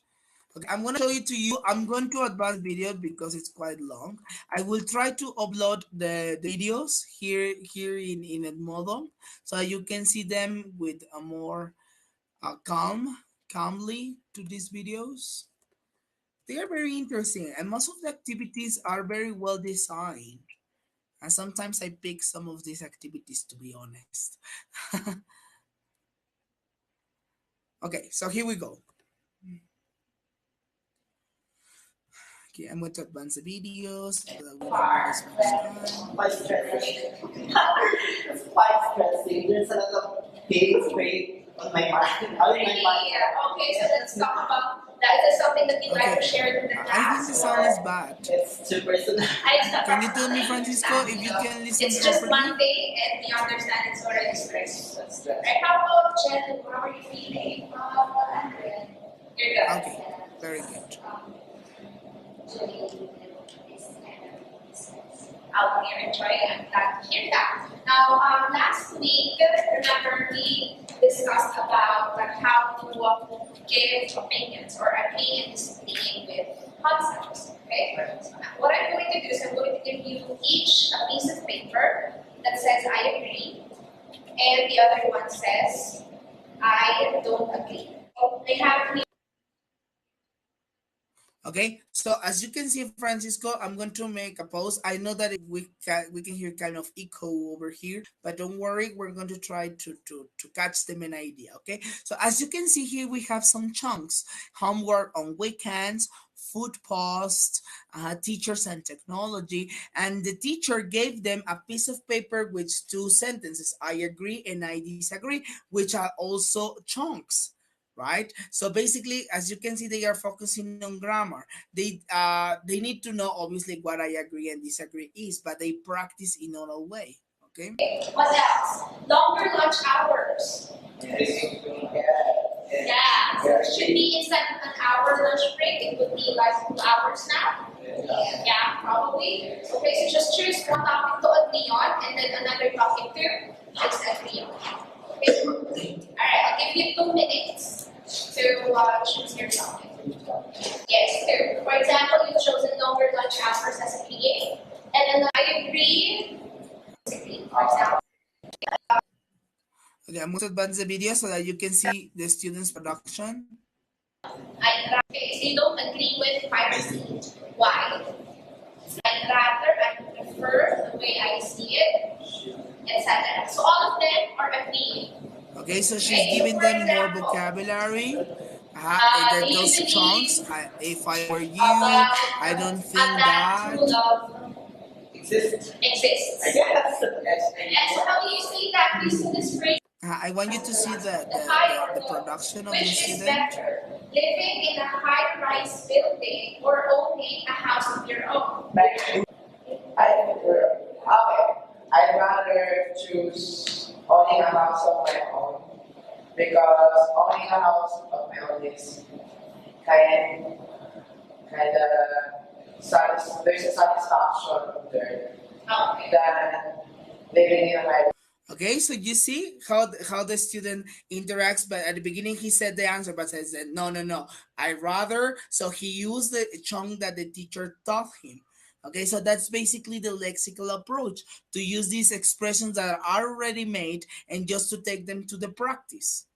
[SPEAKER 1] Okay, I'm going to show it to you. I'm going to advance video because it's quite long. I will try to upload the videos here in Edmodo, so you can see them with a more calmly to these videos. They are very interesting, and most of the activities are very well designed. And sometimes I pick some of these activities, to be honest. Okay, so here we go. Okay, I'm going to advance the videos so that we don't waste much time.
[SPEAKER 9] Quite stressing. It's quite stressing. There's a lot of things weight on my mind.
[SPEAKER 10] Okay, so let's talk about that. Is there something that you'd like to share with the class?
[SPEAKER 1] I think the sound is bad.
[SPEAKER 9] It's too personal.
[SPEAKER 1] Can you tell me, Francisco, if you can listen
[SPEAKER 10] It's just
[SPEAKER 1] properly?
[SPEAKER 10] Monday and we understand it's already stressful. Right, how about Jen? How are you feeling? You're good.
[SPEAKER 1] Okay, very good.
[SPEAKER 10] Out here enjoying. I'm glad to hear that. Now, last week, remember we discussed about how to give opinions or opinions dealing with concepts. Okay. So what I'm going to do is I'm going to give you each a piece of paper that says I agree, and the other one says I don't agree. So they have.
[SPEAKER 1] Okay, so as you can see, Francisco, I'm going to make a pause. I know that we can hear kind of echo over here, but don't worry, we're going to try to catch the main idea. Okay, so as you can see here, we have some chunks: homework on weekends, food posts, teachers and technology, and the teacher gave them a piece of paper with 2 sentences: I agree and I disagree, which are also chunks. Right, so basically, as you can see, they are focusing on grammar. They need to know obviously what I agree and disagree is, but they practice in oral way. Okay,
[SPEAKER 10] What else? Longer lunch hours. Yeah, so it should be instead of an hour lunch break, it would be like 2 hours now. Yeah, probably. Okay, so just choose one topic to agree on and then another topic to disagree on. Okay. Alright, I'll give you 2 minutes to choose your topic. Yes, 2. For example, you've chosen longer lunch hours as a PA, and then I agree, disagree, for example.
[SPEAKER 1] okay, I'm going to advance the video so that you can see the students' production.
[SPEAKER 10] Okay, so you don't agree with piracy. Why? I prefer the way I see it, etc. So all of them are agreeing.
[SPEAKER 1] Okay, so she's giving them more vocabulary. Those chunks. If I were you, I don't think that
[SPEAKER 10] exists.
[SPEAKER 9] Yes.
[SPEAKER 10] And so how do you see that piece of this phrase?
[SPEAKER 1] I want you to see the production of the
[SPEAKER 10] Which is
[SPEAKER 1] student.
[SPEAKER 10] better, living in a high-rise building or owning a house of your own?
[SPEAKER 9] I'd rather choose owning a house of my own, because owning a house of my own is kind of there's a satisfaction there than living in a high.
[SPEAKER 1] Okay, so you see how the student interacts, but at the beginning he said the answer, but says that no, I rather. So he used the chunk that the teacher taught him. Okay, so that's basically the lexical approach, to use these expressions that are already made and just to take them to the practice.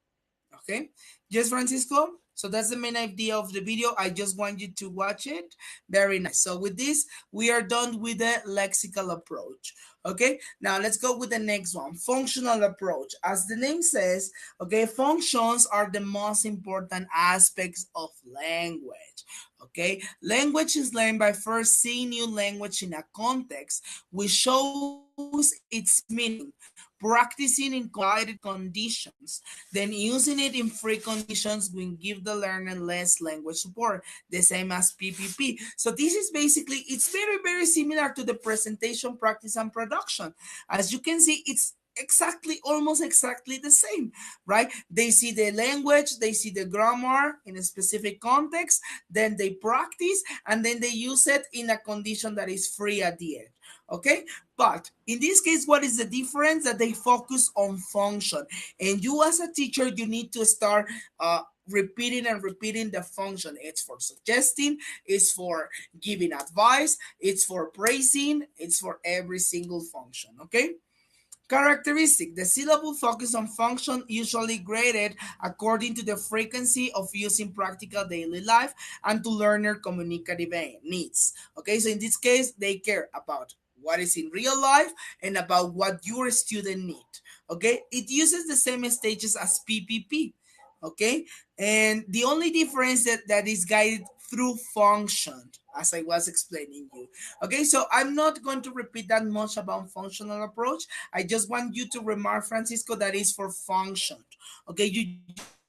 [SPEAKER 1] Okay, yes, Francisco? So that's the main idea of the video. I just want you to watch it. Very nice. So with this, we are done with the lexical approach. Okay, now let's go with the next one, functional approach. As the name says, okay, functions are the most important aspects of language. Okay, language is learned by first seeing new language in a context, which shows its meaning, practicing in quiet conditions, then using it in free conditions will give the learner less language support, the same as PPP. So this is basically, it's very, very similar to the presentation, practice, and production. As you can see, it's almost exactly the same, right? They see the language, they see the grammar in a specific context, then they practice, and then they use it in a condition that is free at the end. Okay, but in this case, what is the difference? That they focus on function, and you as a teacher, you need to start repeating and repeating the function. It's for suggesting, it's for giving advice, it's for praising, it's for every single function. Okay, Characteristic: the syllable focus on function, usually graded according to the frequency of use in practical daily life and to learner communicative needs. Okay, so in this case, they care about what is in real life and about what your student need. Okay, it uses the same stages as PPP. Okay, and the only difference that is guided through function, as I was explaining you. Okay, so I'm not going to repeat that much about functional approach. I just want you to remark, Francisco, that is for function. Okay, you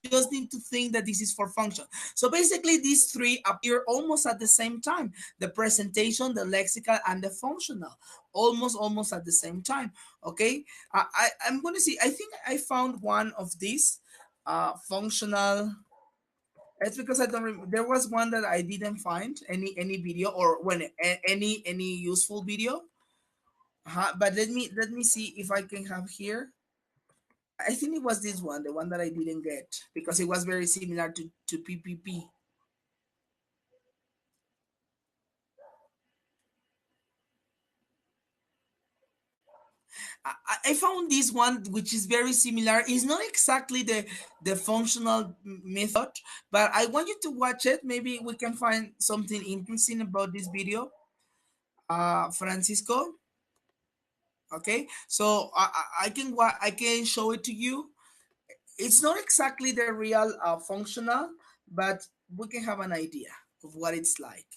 [SPEAKER 1] just need to think that this is for function. So basically these three appear almost at the same time: the presentation, the lexical, and the functional, almost at the same time. Okay, I'm going to see, I think I found one of these functional. It's because I don't remember. There was one that I didn't find any video or when any useful video. But let me see if I can have here. I think it was this one, the one that I didn't get because it was very similar to PPP. I found this one, which is very similar. It's not exactly the functional method, but I want you to watch it. Maybe we can find something interesting about this video. Francisco. Okay, so I can show it to you. It's not exactly the real functional, but we can have an idea of what it's like.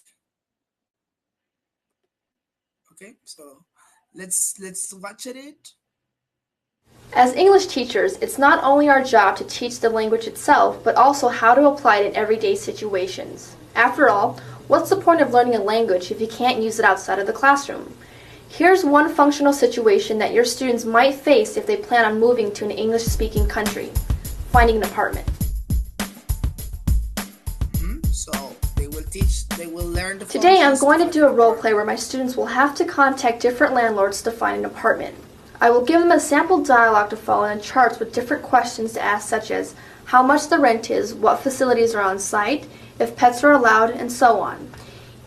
[SPEAKER 1] Okay, so let's watch it.
[SPEAKER 11] As English teachers, it's not only our job to teach the language itself, but also how to apply it in everyday situations. After all, what's the point of learning a language if you can't use it outside of the classroom? Here's one functional situation that your students might face if they plan on moving to an English-speaking country: finding an apartment.
[SPEAKER 1] So they will learn the
[SPEAKER 11] Today I'm going to do a role play where my students will have to contact different landlords to find an apartment. I will give them a sample dialogue to follow and charts with different questions to ask, such as how much the rent is, what facilities are on site, if pets are allowed, and so on.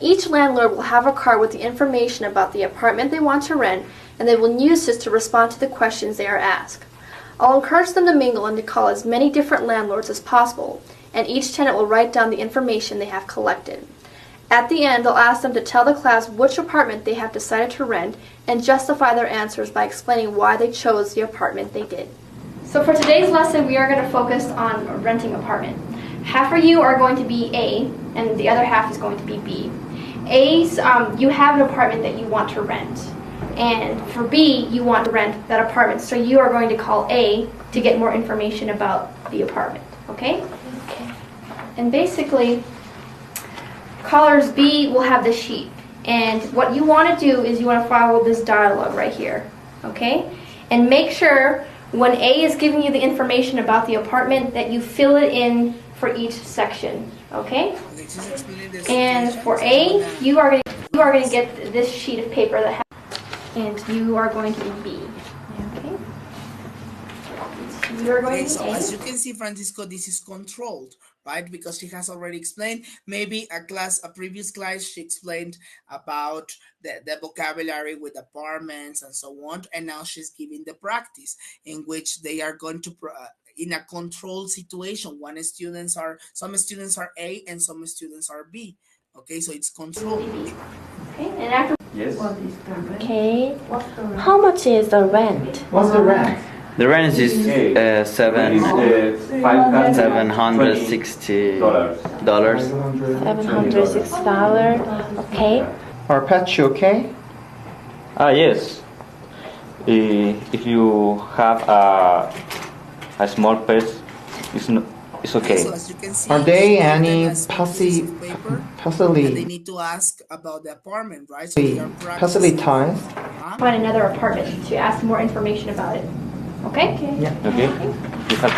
[SPEAKER 11] Each landlord will have a card with the information about the apartment they want to rent, and they will use this to respond to the questions they are asked. I'll encourage them to mingle and to call as many different landlords as possible, and each tenant will write down the information they have collected. At the end, I'll ask them to tell the class which apartment they have decided to rent and justify their answers by explaining why they chose the apartment they did. So for today's lesson, we are going to focus on renting apartment. Half of you are going to be A, and the other half is going to be B. A's, you have an apartment that you want to rent. And for B, you want to rent that apartment. So you are going to call A to get more information about the apartment. Okay? Okay. And basically, callers B will have the sheet. And what you want to do is you want to follow this dialogue right here. Okay? And make sure when A is giving you the information about the apartment that you fill it in for each section. Okay? And for A, you are going to get this sheet of paper that has, and you are going to be B. Okay? So you are going to
[SPEAKER 1] so
[SPEAKER 11] be A.
[SPEAKER 1] as you can see, Francisco, this is controlled, right? Because she has already explained. Maybe a previous class, she explained about the vocabulary with apartments and so on, and now she's giving the practice in which they are going to in a controlled situation. Some students are A and some students are B. Okay, so it's controlled.
[SPEAKER 11] Okay, and after
[SPEAKER 12] Yes.
[SPEAKER 13] Okay. How much is the rent?
[SPEAKER 12] What's the rent?
[SPEAKER 14] The rent is $760.
[SPEAKER 13] $760. Okay.
[SPEAKER 12] Are pets okay?
[SPEAKER 15] Yes. If you have a small pet, it's okay.
[SPEAKER 1] So as you can see,
[SPEAKER 12] Are they any
[SPEAKER 1] and they need to ask about the apartment, right? So they are
[SPEAKER 12] possibly ties?
[SPEAKER 11] find another apartment to ask more information about it. Okay?
[SPEAKER 12] Yeah.
[SPEAKER 15] Okay. You have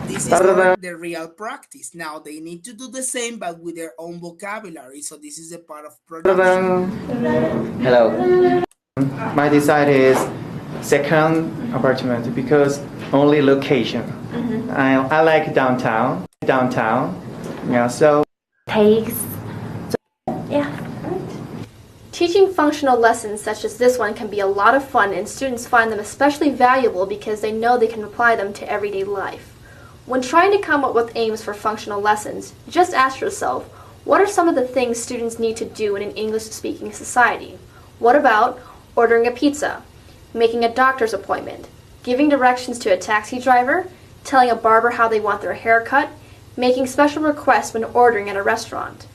[SPEAKER 1] This is the real practice. Now they need to do the same, but with their own vocabulary. So this is a part of production.
[SPEAKER 12] Hello. My desire is second apartment because only location. I like downtown. Yeah, so
[SPEAKER 13] Takes. Yeah.
[SPEAKER 11] Teaching functional lessons such as this one can be a lot of fun, and students find them especially valuable because they know they can apply them to everyday life. When trying to come up with aims for functional lessons, just ask yourself, what are some of the things students need to do in an English-speaking society? What about ordering a pizza, making a doctor's appointment, giving directions to a taxi driver, telling a barber how they want their hair cut, making special requests when ordering at a restaurant?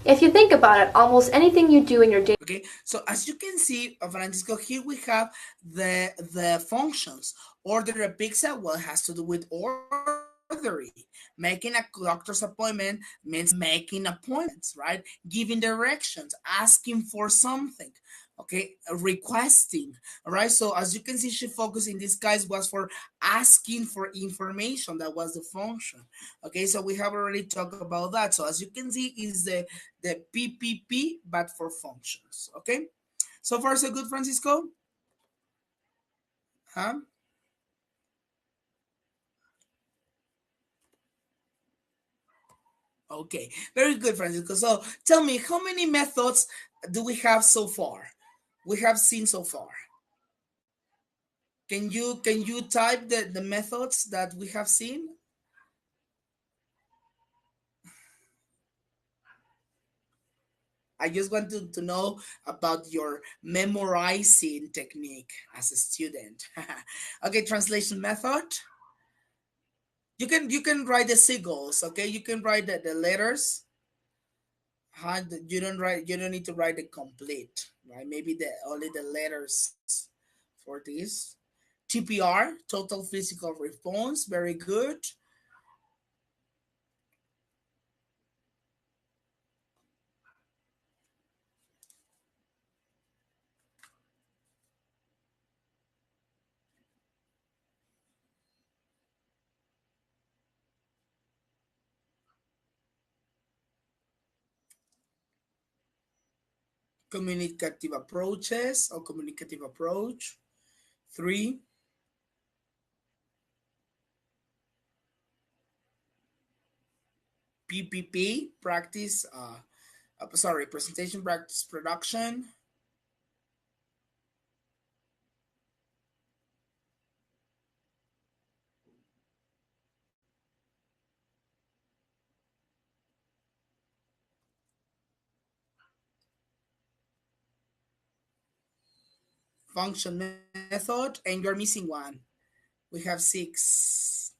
[SPEAKER 11] If you think about it, almost anything you do in your day.
[SPEAKER 1] Okay, so as you can see, Francisco, here we have the functions. Order a pizza, well, it has to do with ordering. Making a doctor's appointment means making appointments, right? Giving directions, asking for something. Okay, requesting. All right, so as you can see, she focused in this case was for asking for information. That was the function. Okay, so we have already talked about that. So as you can see, is the PPP, but for functions. Okay, so far so good, Francisco. Huh? Okay, very good, Francisco. So tell me, how many methods do we have so far? We have seen so far. Can you type the methods that we have seen? I just want to know about your memorizing technique as a student. Okay, translation method. You can write the sigils, okay? You can write the letters. You don't need to write the complete, right? Maybe only the letters for this. TPR, total physical response, very good. Communicative approaches or communicative approach. 3. PPP, practice, presentation, practice, production. Function method, and you're missing one. We have 6.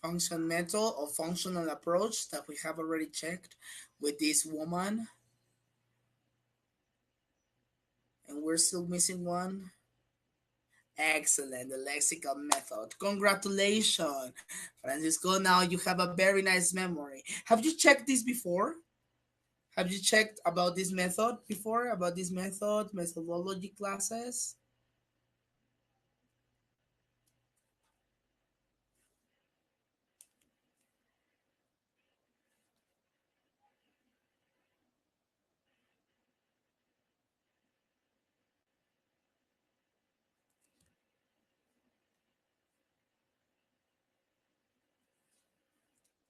[SPEAKER 1] Function method or functional approach that we have already checked with this woman. And we're still missing one. Excellent, the lexical method. Congratulations, Francisco. Now you have a very nice memory. Have you checked this before? Have you checked about this method before? About this method, methodology classes?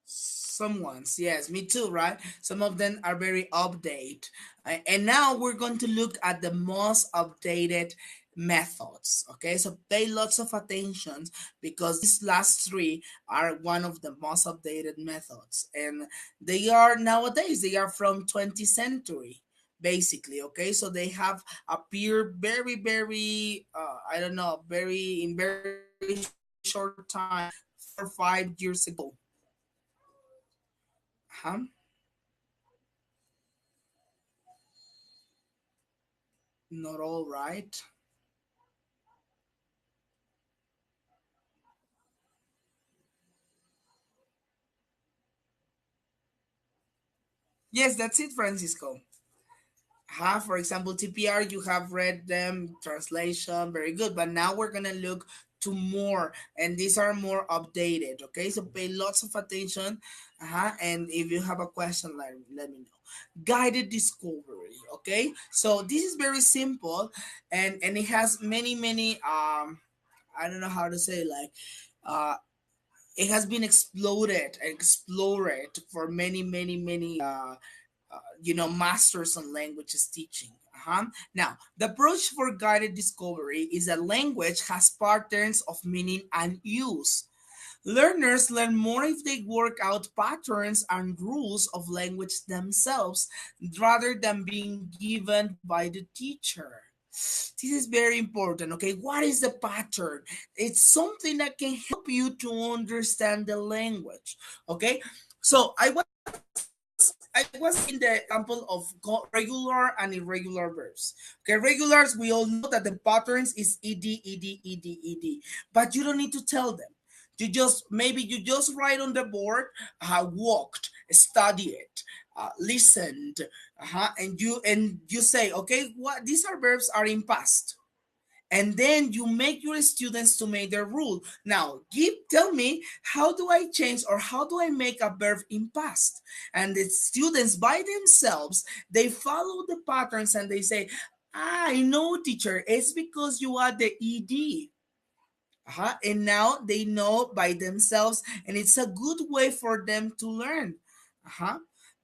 [SPEAKER 1] Some ones, yes, me too, right? Some of them are very updated. And now we're going to look at the most updated methods. Okay, so pay lots of attention because these last 3 are one of the most updated methods, and they are nowadays, they are from 20th century basically. Okay, so they have appeared very I don't know, in very short time, 4 or 5 years ago. Not all right. Yes, that's it, Francisco. For example, TPR, you have read them, translation, very good. But now we're going to look to more, and these are more updated. Okay, so pay lots of attention. And if you have a question, let me know. Guided discovery. Okay, so this is very simple, and it has many I don't know how to say, like it has been explored for many masters on languages teaching. Now, the approach for guided discovery is that language has patterns of meaning and use. Learners learn more if they work out patterns and rules of language themselves rather than being given by the teacher. This is very important, okay? What is the pattern? It's something that can help you to understand the language, okay? So I was in the example of regular and irregular verbs. Okay, regulars, we all know that the patterns is ed, ed, ed, ed, but you don't need to tell them. You just write on the board, walked, studied, listened, and you say, okay, what these are verbs are in past. And then you make your students to make their rule. Now, tell me, how do I change or how do I make a verb in past? And the students by themselves, they follow the patterns and they say, I know, teacher, it's because you add the ed. And now they know by themselves, and it's a good way for them to learn.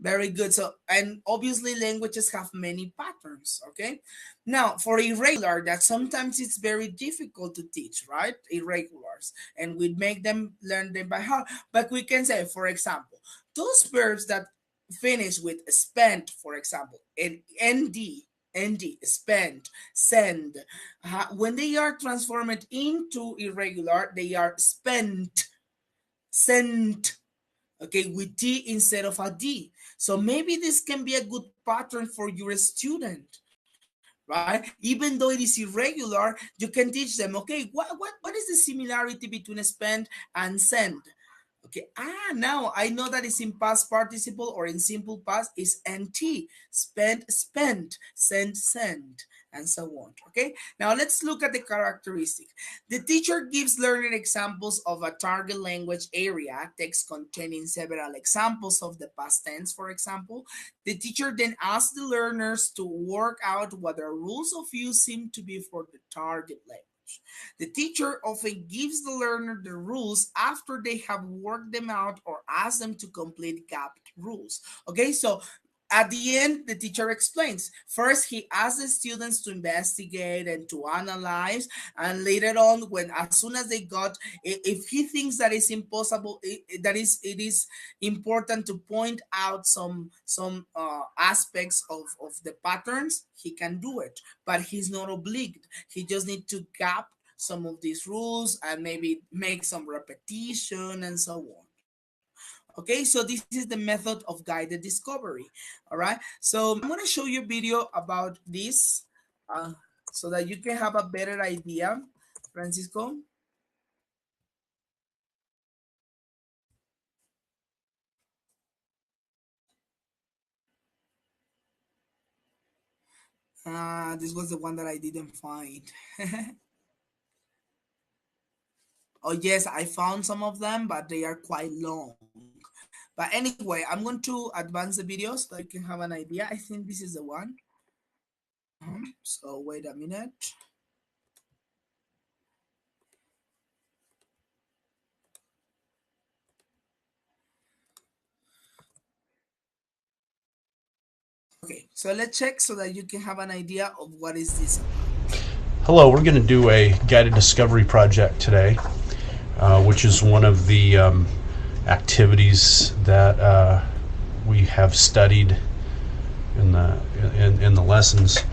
[SPEAKER 1] Very good. So, and obviously languages have many patterns, okay? Now, for irregular, that sometimes it's very difficult to teach, right? Irregulars. And we make them learn them by heart. But we can say, for example, those verbs that finish with spent, for example, and nd, spent, send, when they are transformed into irregular, they are spent, sent, okay, with T instead of a D. So maybe this can be a good pattern for your student, right? Even though it is irregular, you can teach them, okay, what is the similarity between spend and send? Okay, now I know that it's in past participle or in simple past is NT, spent, spent, send, send, and so on. Okay, now let's look at the characteristic. The teacher gives learning examples of a target language area, text containing several examples of the past tense, for example. The teacher then asks the learners to work out what the rules of use seem to be for the target language. The teacher often gives the learner the rules after they have worked them out or ask them to complete gapped rules. Okay, so at the end, the teacher explains. First, he asks the students to investigate and to analyze, and later on, as soon as they got, if he thinks that it's impossible, it is important to point out some aspects of the patterns, he can do it, but he's not obliged. He just needs to gap some of these rules and maybe make some repetition and so on. Okay, so this is the method of guided discovery. All right, so I'm going to show you a video about this so that you can have a better idea. Francisco. This was the one that I didn't find. Oh yes, I found some of them, but they are quite long. But anyway, I'm going to advance the video so you can have an idea. I think this is the one. So wait a minute. Okay, so let's check so that you can have an idea of what is this about.
[SPEAKER 14] Hello, we're going to do a guided discovery project today, which is one of the activities that we have studied in the lessons.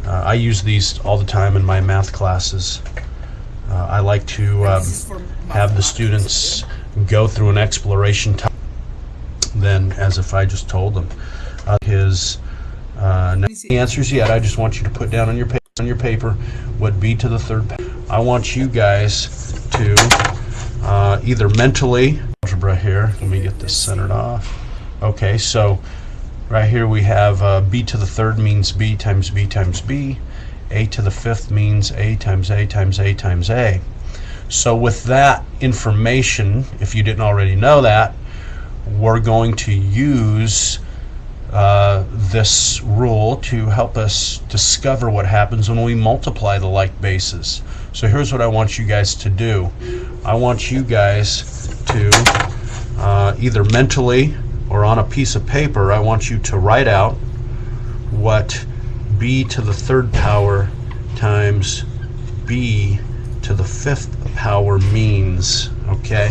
[SPEAKER 14] I use these all the time in my math classes. I like to have the students go through an exploration time, then as if I just told them. Not the answers yet. I just want you to put down on your paper what b to the third. I want you guys to either mentally algebra here. Let me get this centered off. Okay, so right here we have b to the third means b times b times b. A to the fifth means a times a times a times a. So with that information, if you didn't already know that, we're going to use this rule to help us discover what happens when we multiply the like bases. So here's what I want you guys to do. I want you guys to either mentally or on a piece of paper, I want you to write out what b to the third power times b to the fifth power means, okay?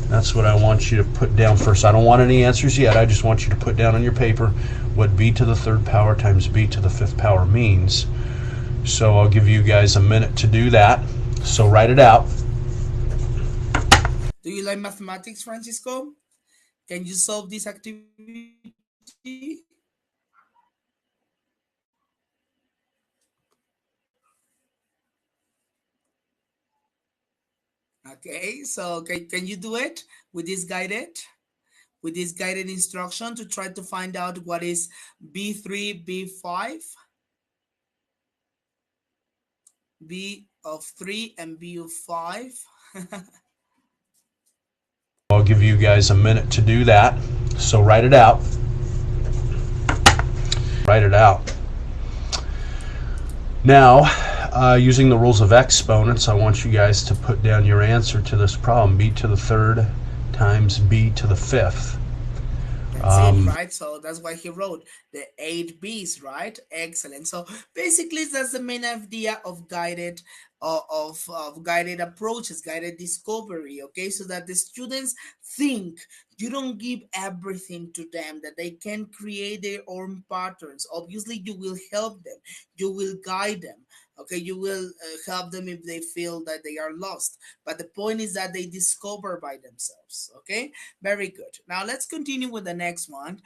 [SPEAKER 14] That's what I want you to put down first. I don't want any answers yet. I just want you to put down on your paper what b to the third power times b to the fifth power means. So I'll give you guys a minute to do that. So write it out.
[SPEAKER 1] Do you like mathematics, Francisco? Can you solve this activity? Okay, so can you do it with this guided instruction to try to find out what is B3, B5, B of 3 and B of 5?
[SPEAKER 14] I'll give you guys a minute to do that. So write it out. Write it out. Now, using the rules of exponents, I want you guys to put down your answer to this problem. B to the third times B to the fifth.
[SPEAKER 1] That's it, right? So that's why he wrote the 8 B's, right? Excellent. So basically, that's the main idea of guided guided approaches, guided discovery, okay? So that the students think, you don't give everything to them, that they can create their own patterns. Obviously, you will help them, you will guide them, okay? You will help them if they feel that they are lost. But the point is that they discover by themselves, okay? Very good. Now let's continue with the next one.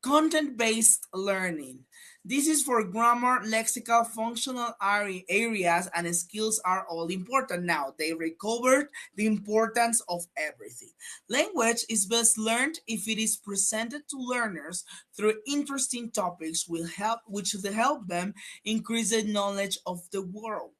[SPEAKER 1] Content-based learning. This is for grammar, lexical, functional areas, and skills are all important. Now, they recovered the importance of everything. Language is best learned if it is presented to learners through interesting topics which will help them increase the knowledge of the world.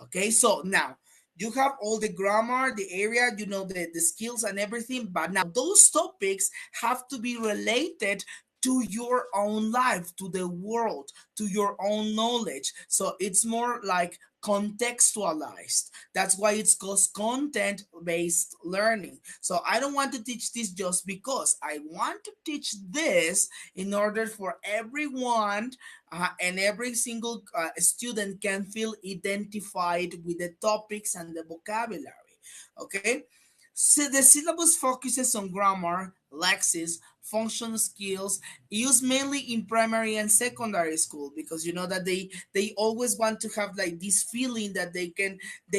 [SPEAKER 1] Okay, so now, you have all the grammar, the area, you know, the skills and everything, but now those topics have to be related to your own life, to the world, to your own knowledge. So it's more like contextualized. That's why it's called content-based learning. So I don't want to teach this just because. I want to teach this in order for everyone and every single student can feel identified with the topics and the vocabulary, okay? So the syllabus focuses on grammar, lexics, functional skills, used mainly in primary and secondary school, because you know that they always want to have like this feeling that they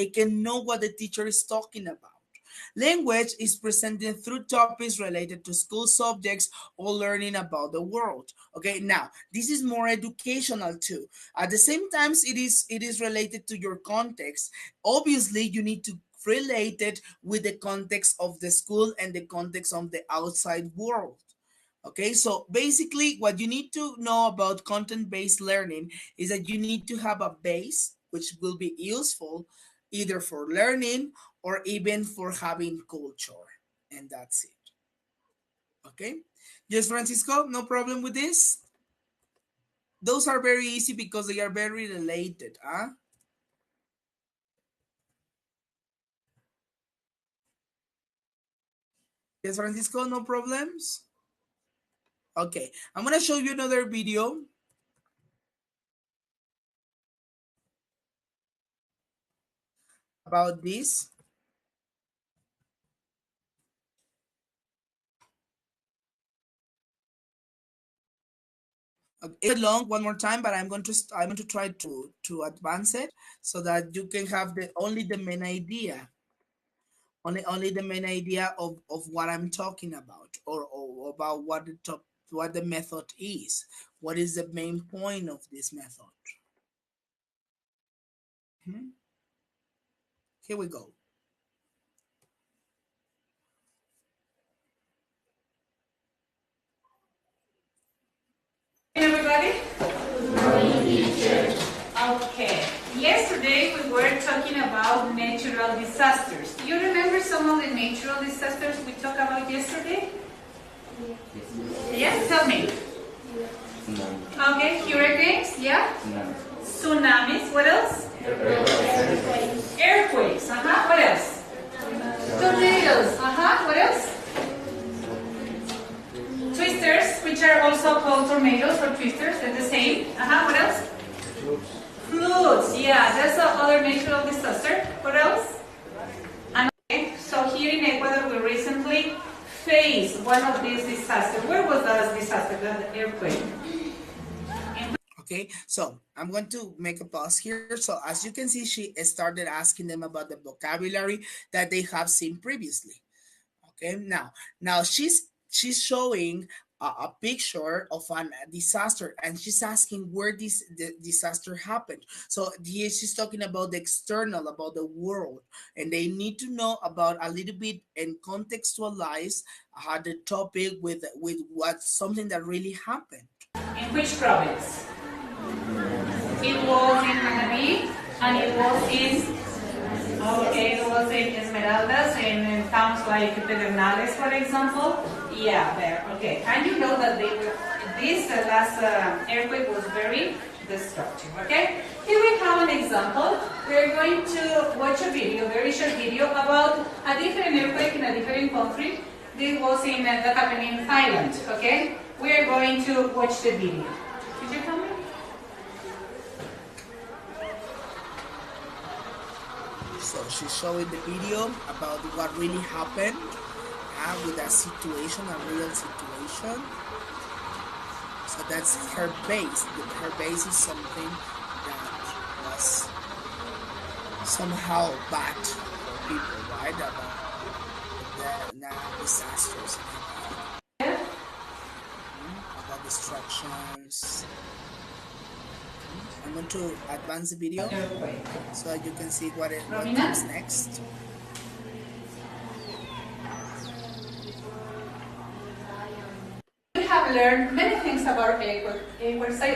[SPEAKER 1] can know what the teacher is talking about. Language is presented through topics related to school subjects or learning about the world. Okay, now this is more educational too. At the same time, it is related to your context. Obviously, you need to relate it with the context of the school and the context of the outside world. Okay, so basically what you need to know about content-based learning is that you need to have a base which will be useful either for learning or even for having culture, and that's it. Okay, yes, Francisco, no problem with this? Those are very easy because they are very related, huh? Yes, Francisco, no problems? Okay, I'm gonna show you another video. About this. It's long one more time, but I'm going to try to advance it so that you can have only the main idea. Only the main idea of what I'm talking about, or about what the method is. What is the main point of this method? Here we go.
[SPEAKER 16] Everybody? Good morning, teacher. Okay. Yesterday we were talking about natural disasters. Do you remember some of the natural disasters we talked about yesterday? Yes, tell me. No. Okay, hurricanes, yeah? No. Tsunamis, what else? Earthquakes, what else? Tornadoes, what else? which are also called tornadoes or twisters. They're the same. What else? Floods. Yeah, that's another natural disaster. What else? Okay, so here in Ecuador, we recently faced one of these disasters. Where was that disaster? That earthquake.
[SPEAKER 1] Okay, so I'm going to make a pause here. So as you can see, she started asking them about the vocabulary that they have seen previously. Okay, now she's showing a picture of a disaster, and she's asking where the disaster happened. So here she's talking about the external, about the world, and they need to know about a little bit and contextualize the topic with what something that really happened.
[SPEAKER 16] In which province? It was in Manabí, and it was in Esmeraldas, in towns like Pedernales, for example. Yeah, there. Okay, and you know that this last earthquake was very destructive. Okay, here we have an example. We're going to watch a video, very short video, about a different earthquake in a different country. This was that happened in Thailand. Okay, we are going to watch the video. Did you come?
[SPEAKER 1] So she's showing the video about what really happened with a situation, a real situation. So that's her base. Her base is something that was somehow bad for people, right? About the disasters, about destructions. I'm going to advance the video so you can see what comes next.
[SPEAKER 16] We have learned many things about earthquake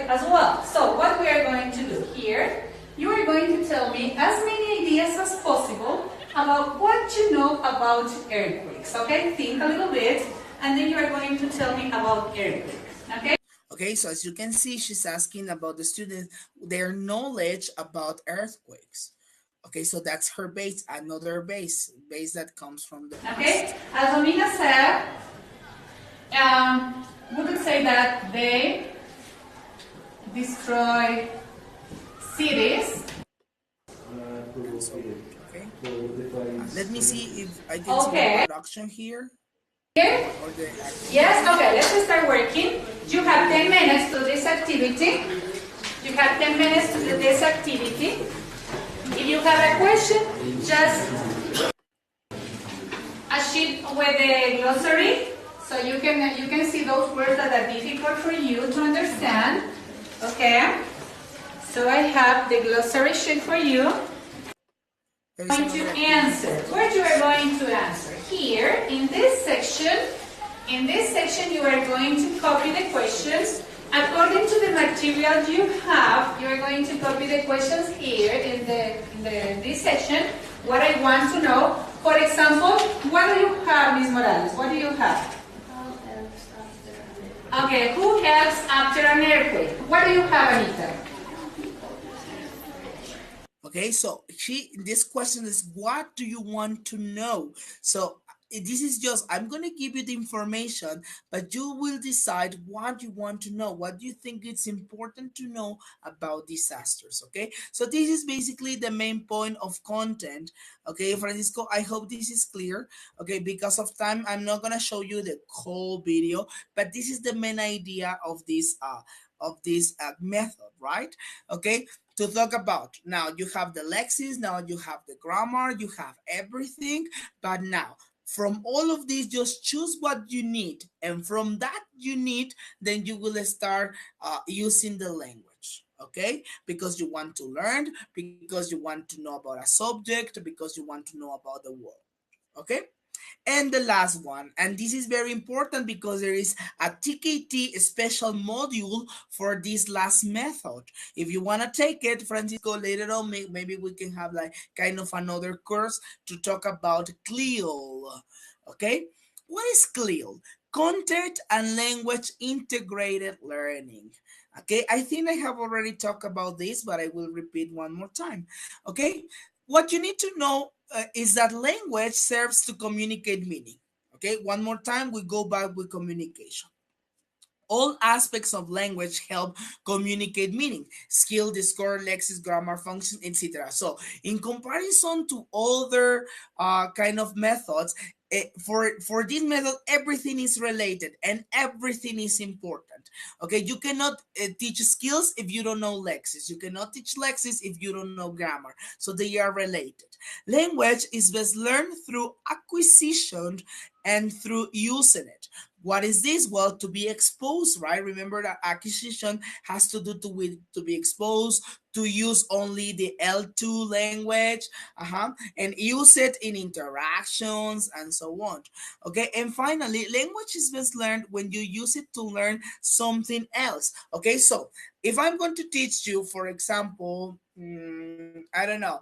[SPEAKER 16] as well. So what we are going to do here, you are going to tell me as many ideas as possible about what you know about earthquakes. Okay, think a little bit, and then you are going to tell me about earthquakes. Okay.
[SPEAKER 1] Okay, so as you can see, she's asking about the students, their knowledge about earthquakes. Okay, so that's her base, another base that comes from the past.
[SPEAKER 16] Okay, as Omina said, we could say that they destroy cities.
[SPEAKER 1] Okay, let me see if I can see the production here.
[SPEAKER 16] Here? Yes, okay, let's start working. You have 10 minutes to this activity. You have 10 minutes to do this activity. If you have a question, just a sheet with the glossary, so you can see those words that are difficult for you to understand. Okay? So I have the glossary sheet for you. You're going to answer. Where you are going to answer? Here, in this section, you are going to copy the questions. According to the material you have, you are going to copy the questions here in this section. What I want to know, for example, what do you have, Ms. Morales? What do you have? Okay, who helps after an earthquake? What do you have, Anita?
[SPEAKER 1] Okay, so this question is, what do you want to know? So this is just, I'm going to give you the information, but you will decide what you want to know. What do you think it's important to know about disasters? Okay, so this is basically the main point of content. Okay, Francisco, I hope this is clear. Okay, because of time, I'm not going to show you the whole video, but this is the main idea of this method, right? Okay, to talk about. Now you have the lexis, now you have the grammar, you have everything, but now from all of these, just choose what you need, and from that you need, then you will start using the language. Okay, because you want to learn, because you want to know about a subject, because you want to know about the world. Okay. And the last one, and this is very important because there is a TKT special module for this last method. If you want to take it, Francisco, later on, maybe we can have like kind of another course to talk about CLIL. Okay, what is CLIL? Content and Language Integrated Learning. Okay, I think I have already talked about this, but I will repeat one more time. Okay, what you need to know is that language serves to communicate meaning. Okay, one more time, we go back with communication. All aspects of language help communicate meaning, skill, discourse, lexis, grammar, function, etc. So in comparison to other kind of methods, for this method, everything is related and everything is important. Okay, you cannot teach skills if you don't know lexis. You cannot teach lexis if you don't know grammar. So they are related. Language is best learned through acquisition and through using it. What is this? Well, to be exposed, right? Remember that acquisition has to do with to be exposed, to use only the L2 language, and use it in interactions and so on. Okay, and finally, language is best learned when you use it to learn something else. Okay, so if I'm going to teach you, for example, I don't know,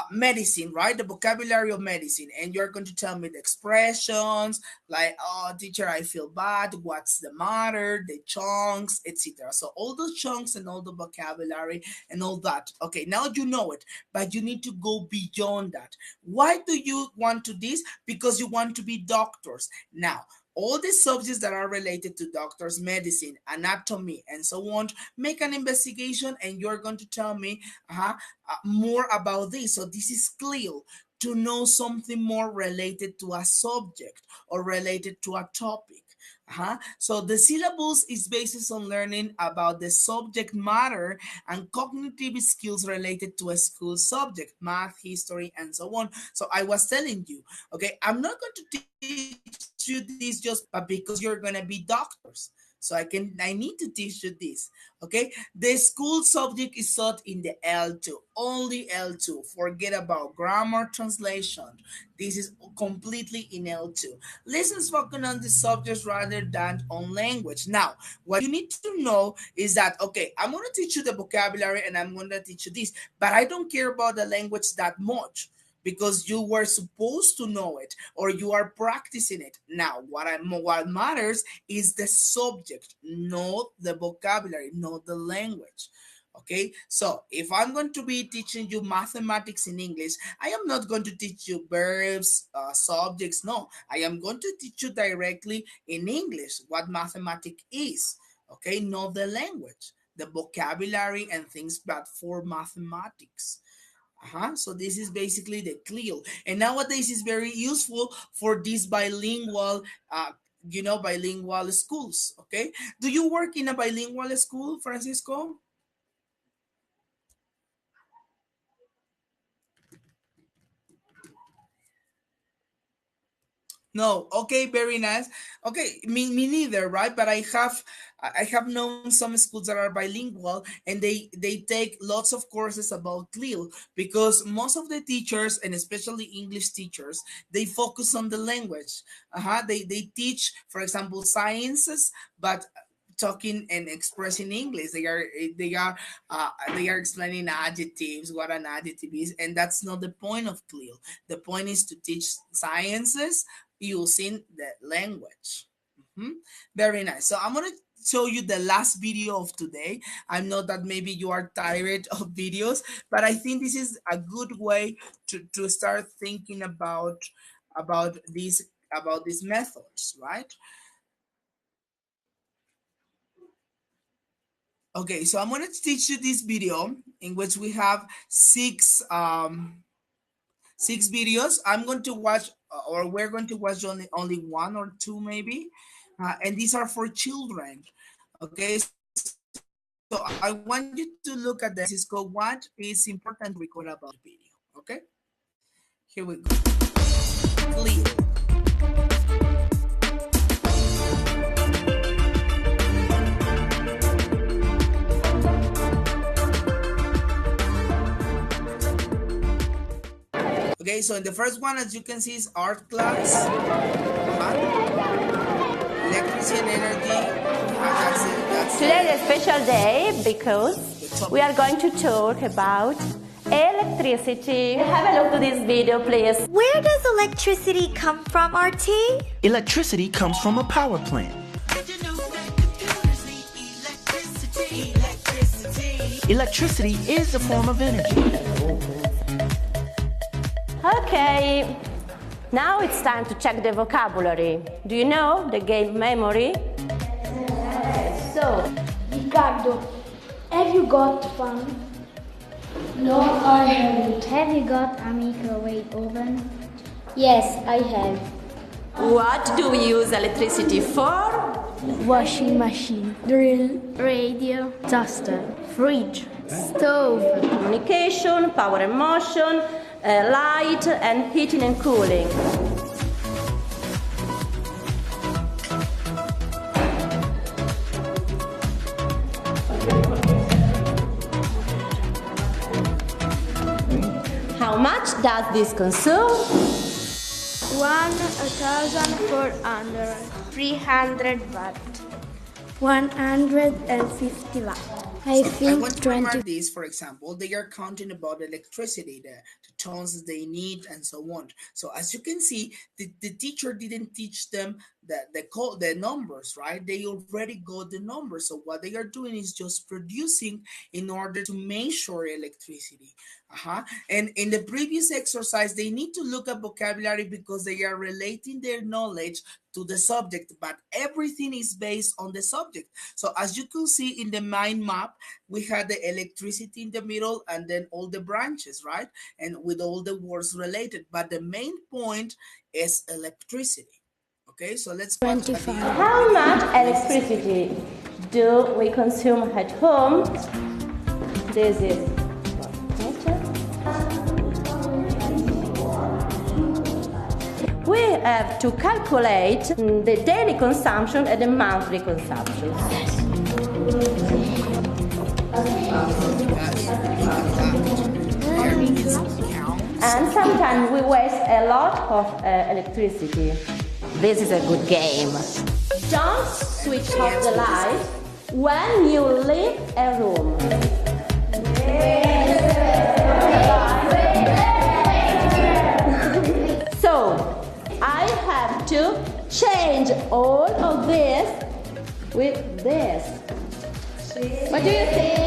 [SPEAKER 1] medicine, right? The vocabulary of medicine, and you're going to tell me the expressions like, oh, teacher, I feel bad, what's the matter, the chunks, etc. So all those chunks and all the vocabulary and all that. Okay, now you know it, but you need to go beyond that. Why do you want to this? Because you want to be doctors. Now, all the subjects that are related to doctors, medicine, anatomy, and so on, make an investigation and you're going to tell me more about this. So this is clear to know something more related to a subject or related to a topic. So the syllabus is based on learning about the subject matter and cognitive skills related to a school subject, math, history, and so on. So I was telling you, okay, I'm not going to teach you this just because you're going to be doctors. So I need to teach you this, okay? The school subject is taught in the L2, only L2. Forget about grammar, translation. This is completely in L2. Lessons focus on the subjects rather than on language. Now, what you need to know is that, okay, I'm going to teach you the vocabulary and I'm going to teach you this, but I don't care about the language that much, because you were supposed to know it or you are practicing it. Now, what matters is the subject, not the vocabulary, not the language. Okay, so if I'm going to be teaching you mathematics in English, I am not going to teach you verbs, subjects. No, I am going to teach you directly in English what mathematics is. Okay, not the language, the vocabulary and things, but for mathematics. So this is basically the CLIL. And nowadays is very useful for these bilingual, bilingual schools, okay? Do you work in a bilingual school, Francisco? No, okay, very nice. Okay, me neither, right? But I have known some schools that are bilingual and they take lots of courses about CLIL, because most of the teachers, and especially English teachers, they focus on the language. They teach, for example, sciences, but talking and expressing English. They are explaining adjectives, what an adjective is, and that's not the point of CLIL. The point is to teach sciences using the language. Very nice. So I'm going to show you the last video of today. I know that maybe you are tired of videos, but I think this is a good way to start thinking about these methods, right? Okay, so I'm going to teach you this video in which we have six videos. I'm going to watch, or we're going to watch only one or two maybe, and these are for children. Okay, so I want you to look at this. It's called "What is Important to Record About the Video." Okay, here we go. CLIL. Okay, so in the first one, as you can see, is art class, electricity and energy.
[SPEAKER 13] Today is a special day because we are going to talk about electricity. Have a look at this video, please.
[SPEAKER 17] Where does electricity come from, RT?
[SPEAKER 18] Electricity comes from a power plant. Electricity is a form of energy.
[SPEAKER 13] Okay, now it's time to check the vocabulary. Do you know the game memory?
[SPEAKER 19] So, Ricardo, have you got fun? No, I haven't.
[SPEAKER 6] Have you got a microwave oven?
[SPEAKER 19] Yes, I have.
[SPEAKER 13] What do we use electricity for?
[SPEAKER 19] Washing machine, drill,
[SPEAKER 6] Radio,
[SPEAKER 19] toaster,
[SPEAKER 6] fridge,
[SPEAKER 19] stove,
[SPEAKER 13] Communication, power and motion, light and heating and cooling. How much does this consume?
[SPEAKER 19] 1,400,
[SPEAKER 6] 300 watt.
[SPEAKER 19] 150 watt.
[SPEAKER 1] I
[SPEAKER 19] I think
[SPEAKER 1] want to
[SPEAKER 19] 20.
[SPEAKER 1] remember this, for example, they are counting about electricity, the tons that they need, and so on. So as you can see, the teacher didn't teach them the numbers, right? They already got the numbers. So what they are doing is just producing in order to measure electricity. And in the previous exercise, they need to look at vocabulary because they are relating their knowledge to the subject, but everything is based on the subject. So as you can see in the mind map, we had the electricity in the middle and then all the branches, right? And with all the words related, but the main point is electricity. Okay, so let's go.
[SPEAKER 13] 25. How much electricity do we consume at home? This is we have to calculate the daily consumption and the monthly consumption. And sometimes we waste a lot of electricity. This is a good game. Don't switch off the light when you leave a room. So, I have to change all of this with this. What do you think?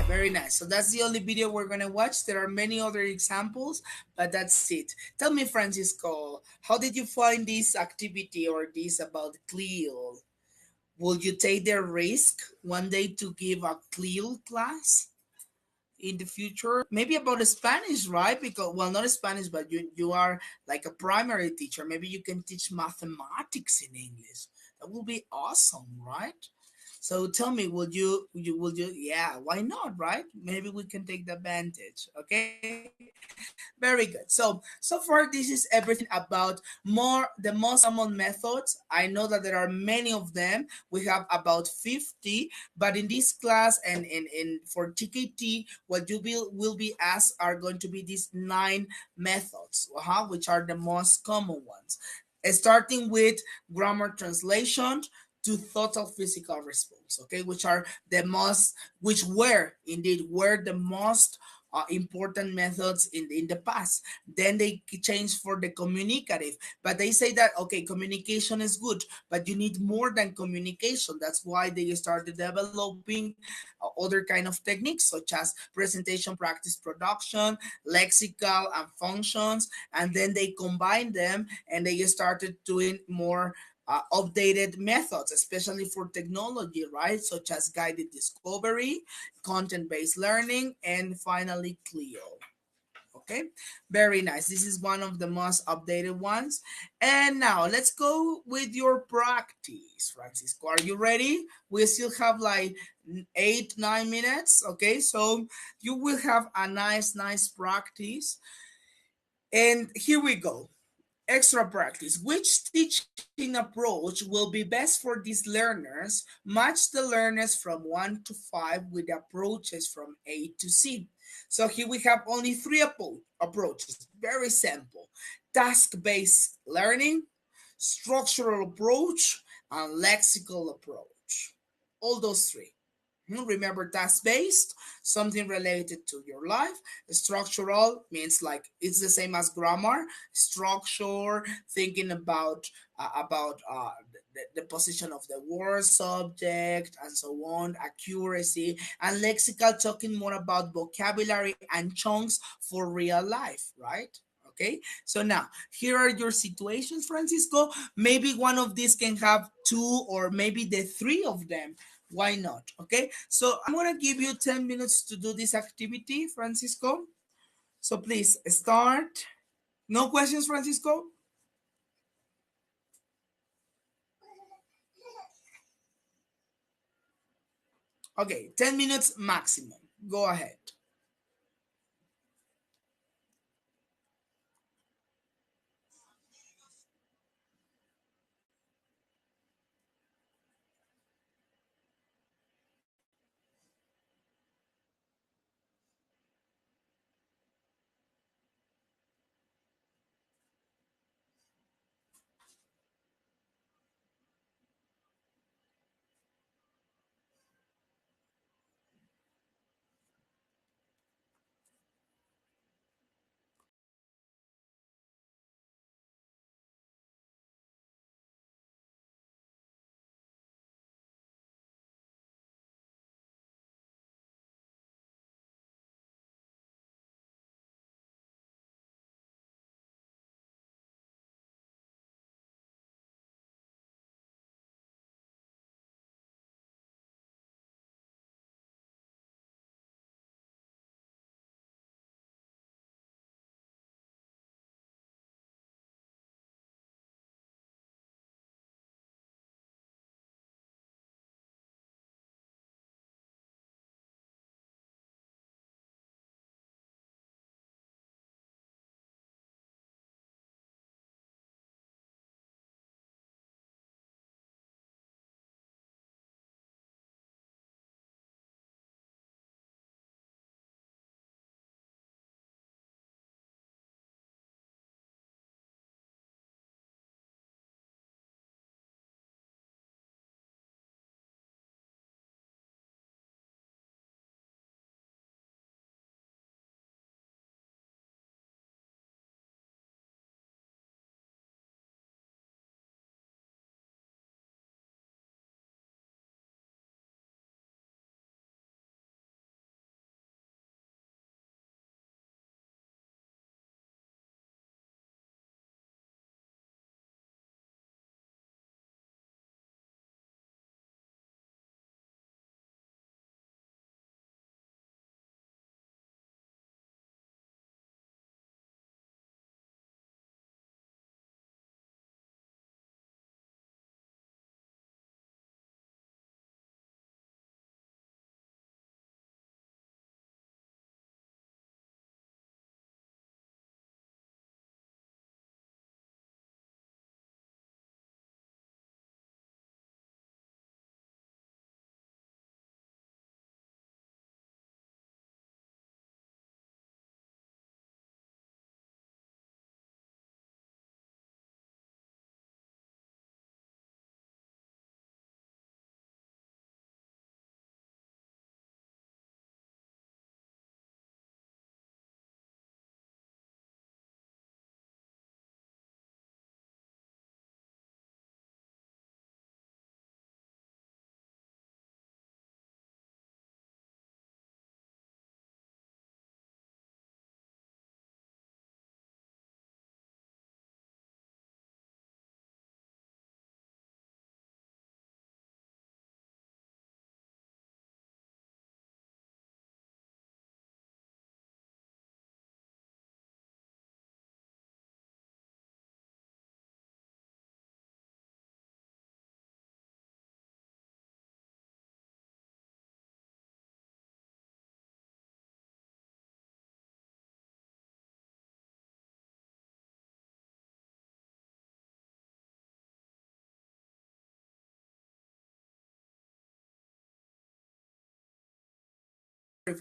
[SPEAKER 1] Very nice. So that's the only video we're going to watch. There are many other examples, but that's it. Tell me, Francisco, how did you find this activity or this about CLIL? Will you take the risk one day to give a CLIL class in the future? Maybe about Spanish, right? Because, well, not Spanish, but you are like a primary teacher. Maybe you can teach mathematics in English. That will be awesome, right? So tell me, would you, yeah, why not, right? Maybe we can take the advantage, okay? Very good. So far, this is everything about the most common methods. I know that there are many of them. We have about 50, but in this class and for TKT, what you will be asked are going to be these 9 methods, which are the most common ones. Starting with grammar translation, to total physical response, okay, which were the most important methods in the past. Then they changed for the communicative, but they say that, okay, communication is good, but you need more than communication. That's why they started developing other kind of techniques, such as presentation, practice, production, lexical, and functions, and then they combined them and they started doing more updated methods, especially for technology, right? Such as guided discovery, content-based learning, and finally CLIL. Okay, very nice. This is one of the most updated ones. And now let's go with your practice, Francisco. Are you ready? We still have like 8-9 minutes. Okay, so you will have a nice practice. And here we go. Extra practice. Which teaching approach will be best for these learners? Match the learners from 1 to 5 with approaches from A to Z. So here we have only 3 approaches. Very simple. Task-based learning, structural approach, and lexical approach. All those 3. Remember, task-based, something related to your life. Structural means like it's the same as grammar. Structure, thinking about the position of the word, subject, and so on. Accuracy and lexical, talking more about vocabulary and chunks for real life, right? Okay, so now here are your situations, Francisco. Maybe one of these can have two or maybe the three of them. Why not? Okay, so I'm gonna give you 10 minutes to do this activity, Francisco. So please start. No questions, Francisco? Okay, 10 minutes maximum. Go ahead.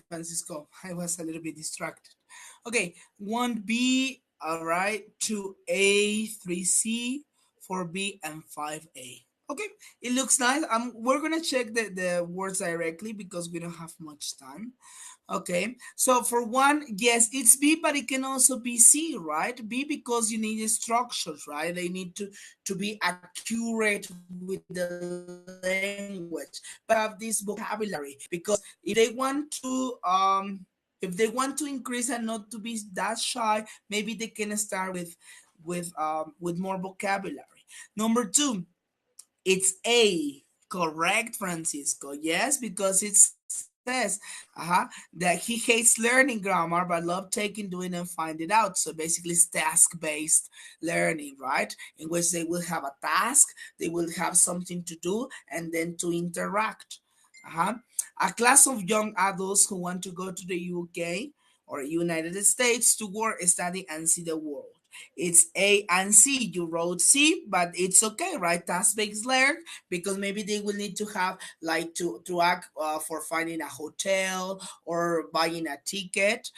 [SPEAKER 1] Francisco, I was a little bit distracted. Okay, 1B, all right, 2A, 3C, 4B, and 5A. Okay, it looks nice. We're gonna check the words directly because we don't have much time. Okay, so for one, yes, it's B, but it can also be C, right? B because you need structures, right? They need to be accurate with the language, but have this vocabulary because if they want to increase and not to be that shy, maybe they can start with more vocabulary. Number two, it's A. Correct, Francisco. Yes, because it says that he hates learning grammar but love taking, doing, and find it out. So basically, it's task-based learning, right? In which they will have a task, they will have something to do, and then to interact. A class of young adults who want to go to the UK or United States to work, study, and see the world. It's A and C. You wrote C, but it's okay, right? Task-based learn because maybe they will need to have like to act for finding a hotel or buying a ticket,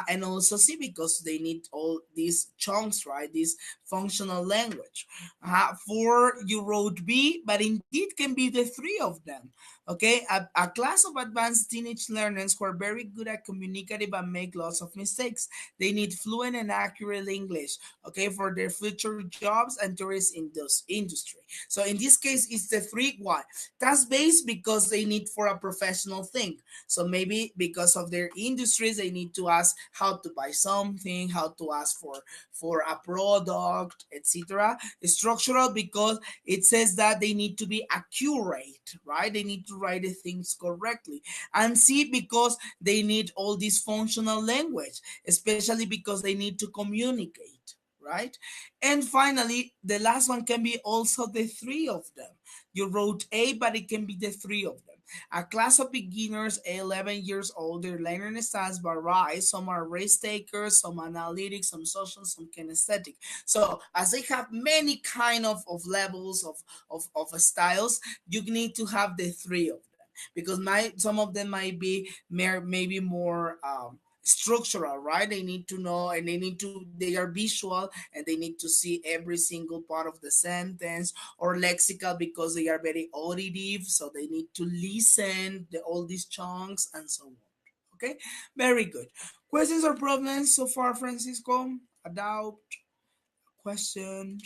[SPEAKER 1] and also C because they need all these chunks, right? This functional language. For you wrote B, but indeed can be the three of them. Okay, a class of advanced teenage learners who are very good at communicating but make lots of mistakes. They need fluent and accurate English, okay, for their future jobs and tourist industry. So in this case, it's the three. Why? Task based because they need for a professional thing. So maybe because of their industries, they need to ask how to buy something, how to ask for a product, etc. Structural because it says that they need to be accurate, right? They need to write the things correctly. And C because they need all this functional language, especially because they need to communicate, right? And finally, the last one can be also the three of them. You wrote A, but it can be the three of them. A class of beginners, 11 years old, their learning styles vary. Some are risk takers, some analytic, some social, some kinesthetic. So as they have many kind of levels of styles, you need to have the three of them because some of them might be maybe more structural, right? They need to know and they are visual and they need to see every single part of the sentence, or lexical because they are very auditive, so they need to listen all these chunks and so on. Okay, very good. Questions or problems so far, Francisco? A doubt, question?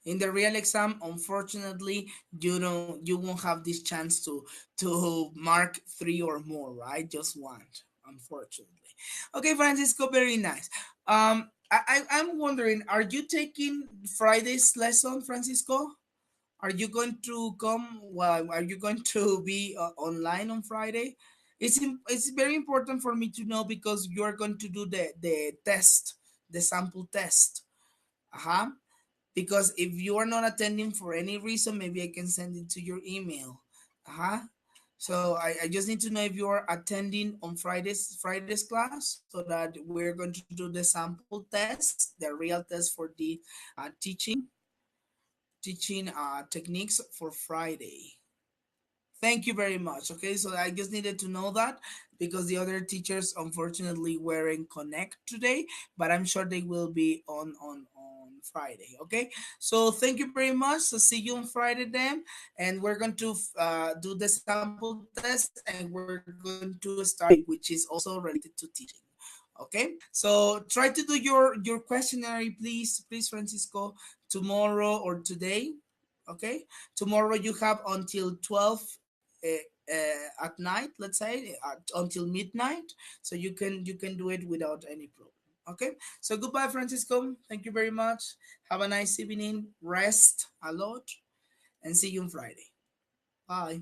[SPEAKER 1] In the real exam, unfortunately, you won't have this chance to mark three or more, right? Just one, unfortunately. Okay, Francisco, very nice. I'm wondering, are you taking Friday's lesson, Francisco? Are you going to come? Well, are you going to be online on Friday? It's very important for me to know because you are going to do the test, the sample test. Uh-huh. Because if you are not attending for any reason, maybe I can send it to your email. So I just need to know if you are attending on Friday's class so that we're going to do the sample test, the real test for the teaching techniques for Friday. Thank you very much. Okay, so I just needed to know that because the other teachers unfortunately weren't connect today, but I'm sure they will be on Friday. Okay, so thank you very much. So see you on Friday then, and we're going to do the sample test, and we're going to start, which is also related to teaching. Okay, so try to do your questionnaire, please, Francisco, tomorrow or today. Okay, tomorrow you have until 12 at night, let's say until midnight, so you can do it without any problem. Okay, so goodbye, Francisco. Thank you very much. Have a nice evening, rest a lot, and see you on Friday. Bye.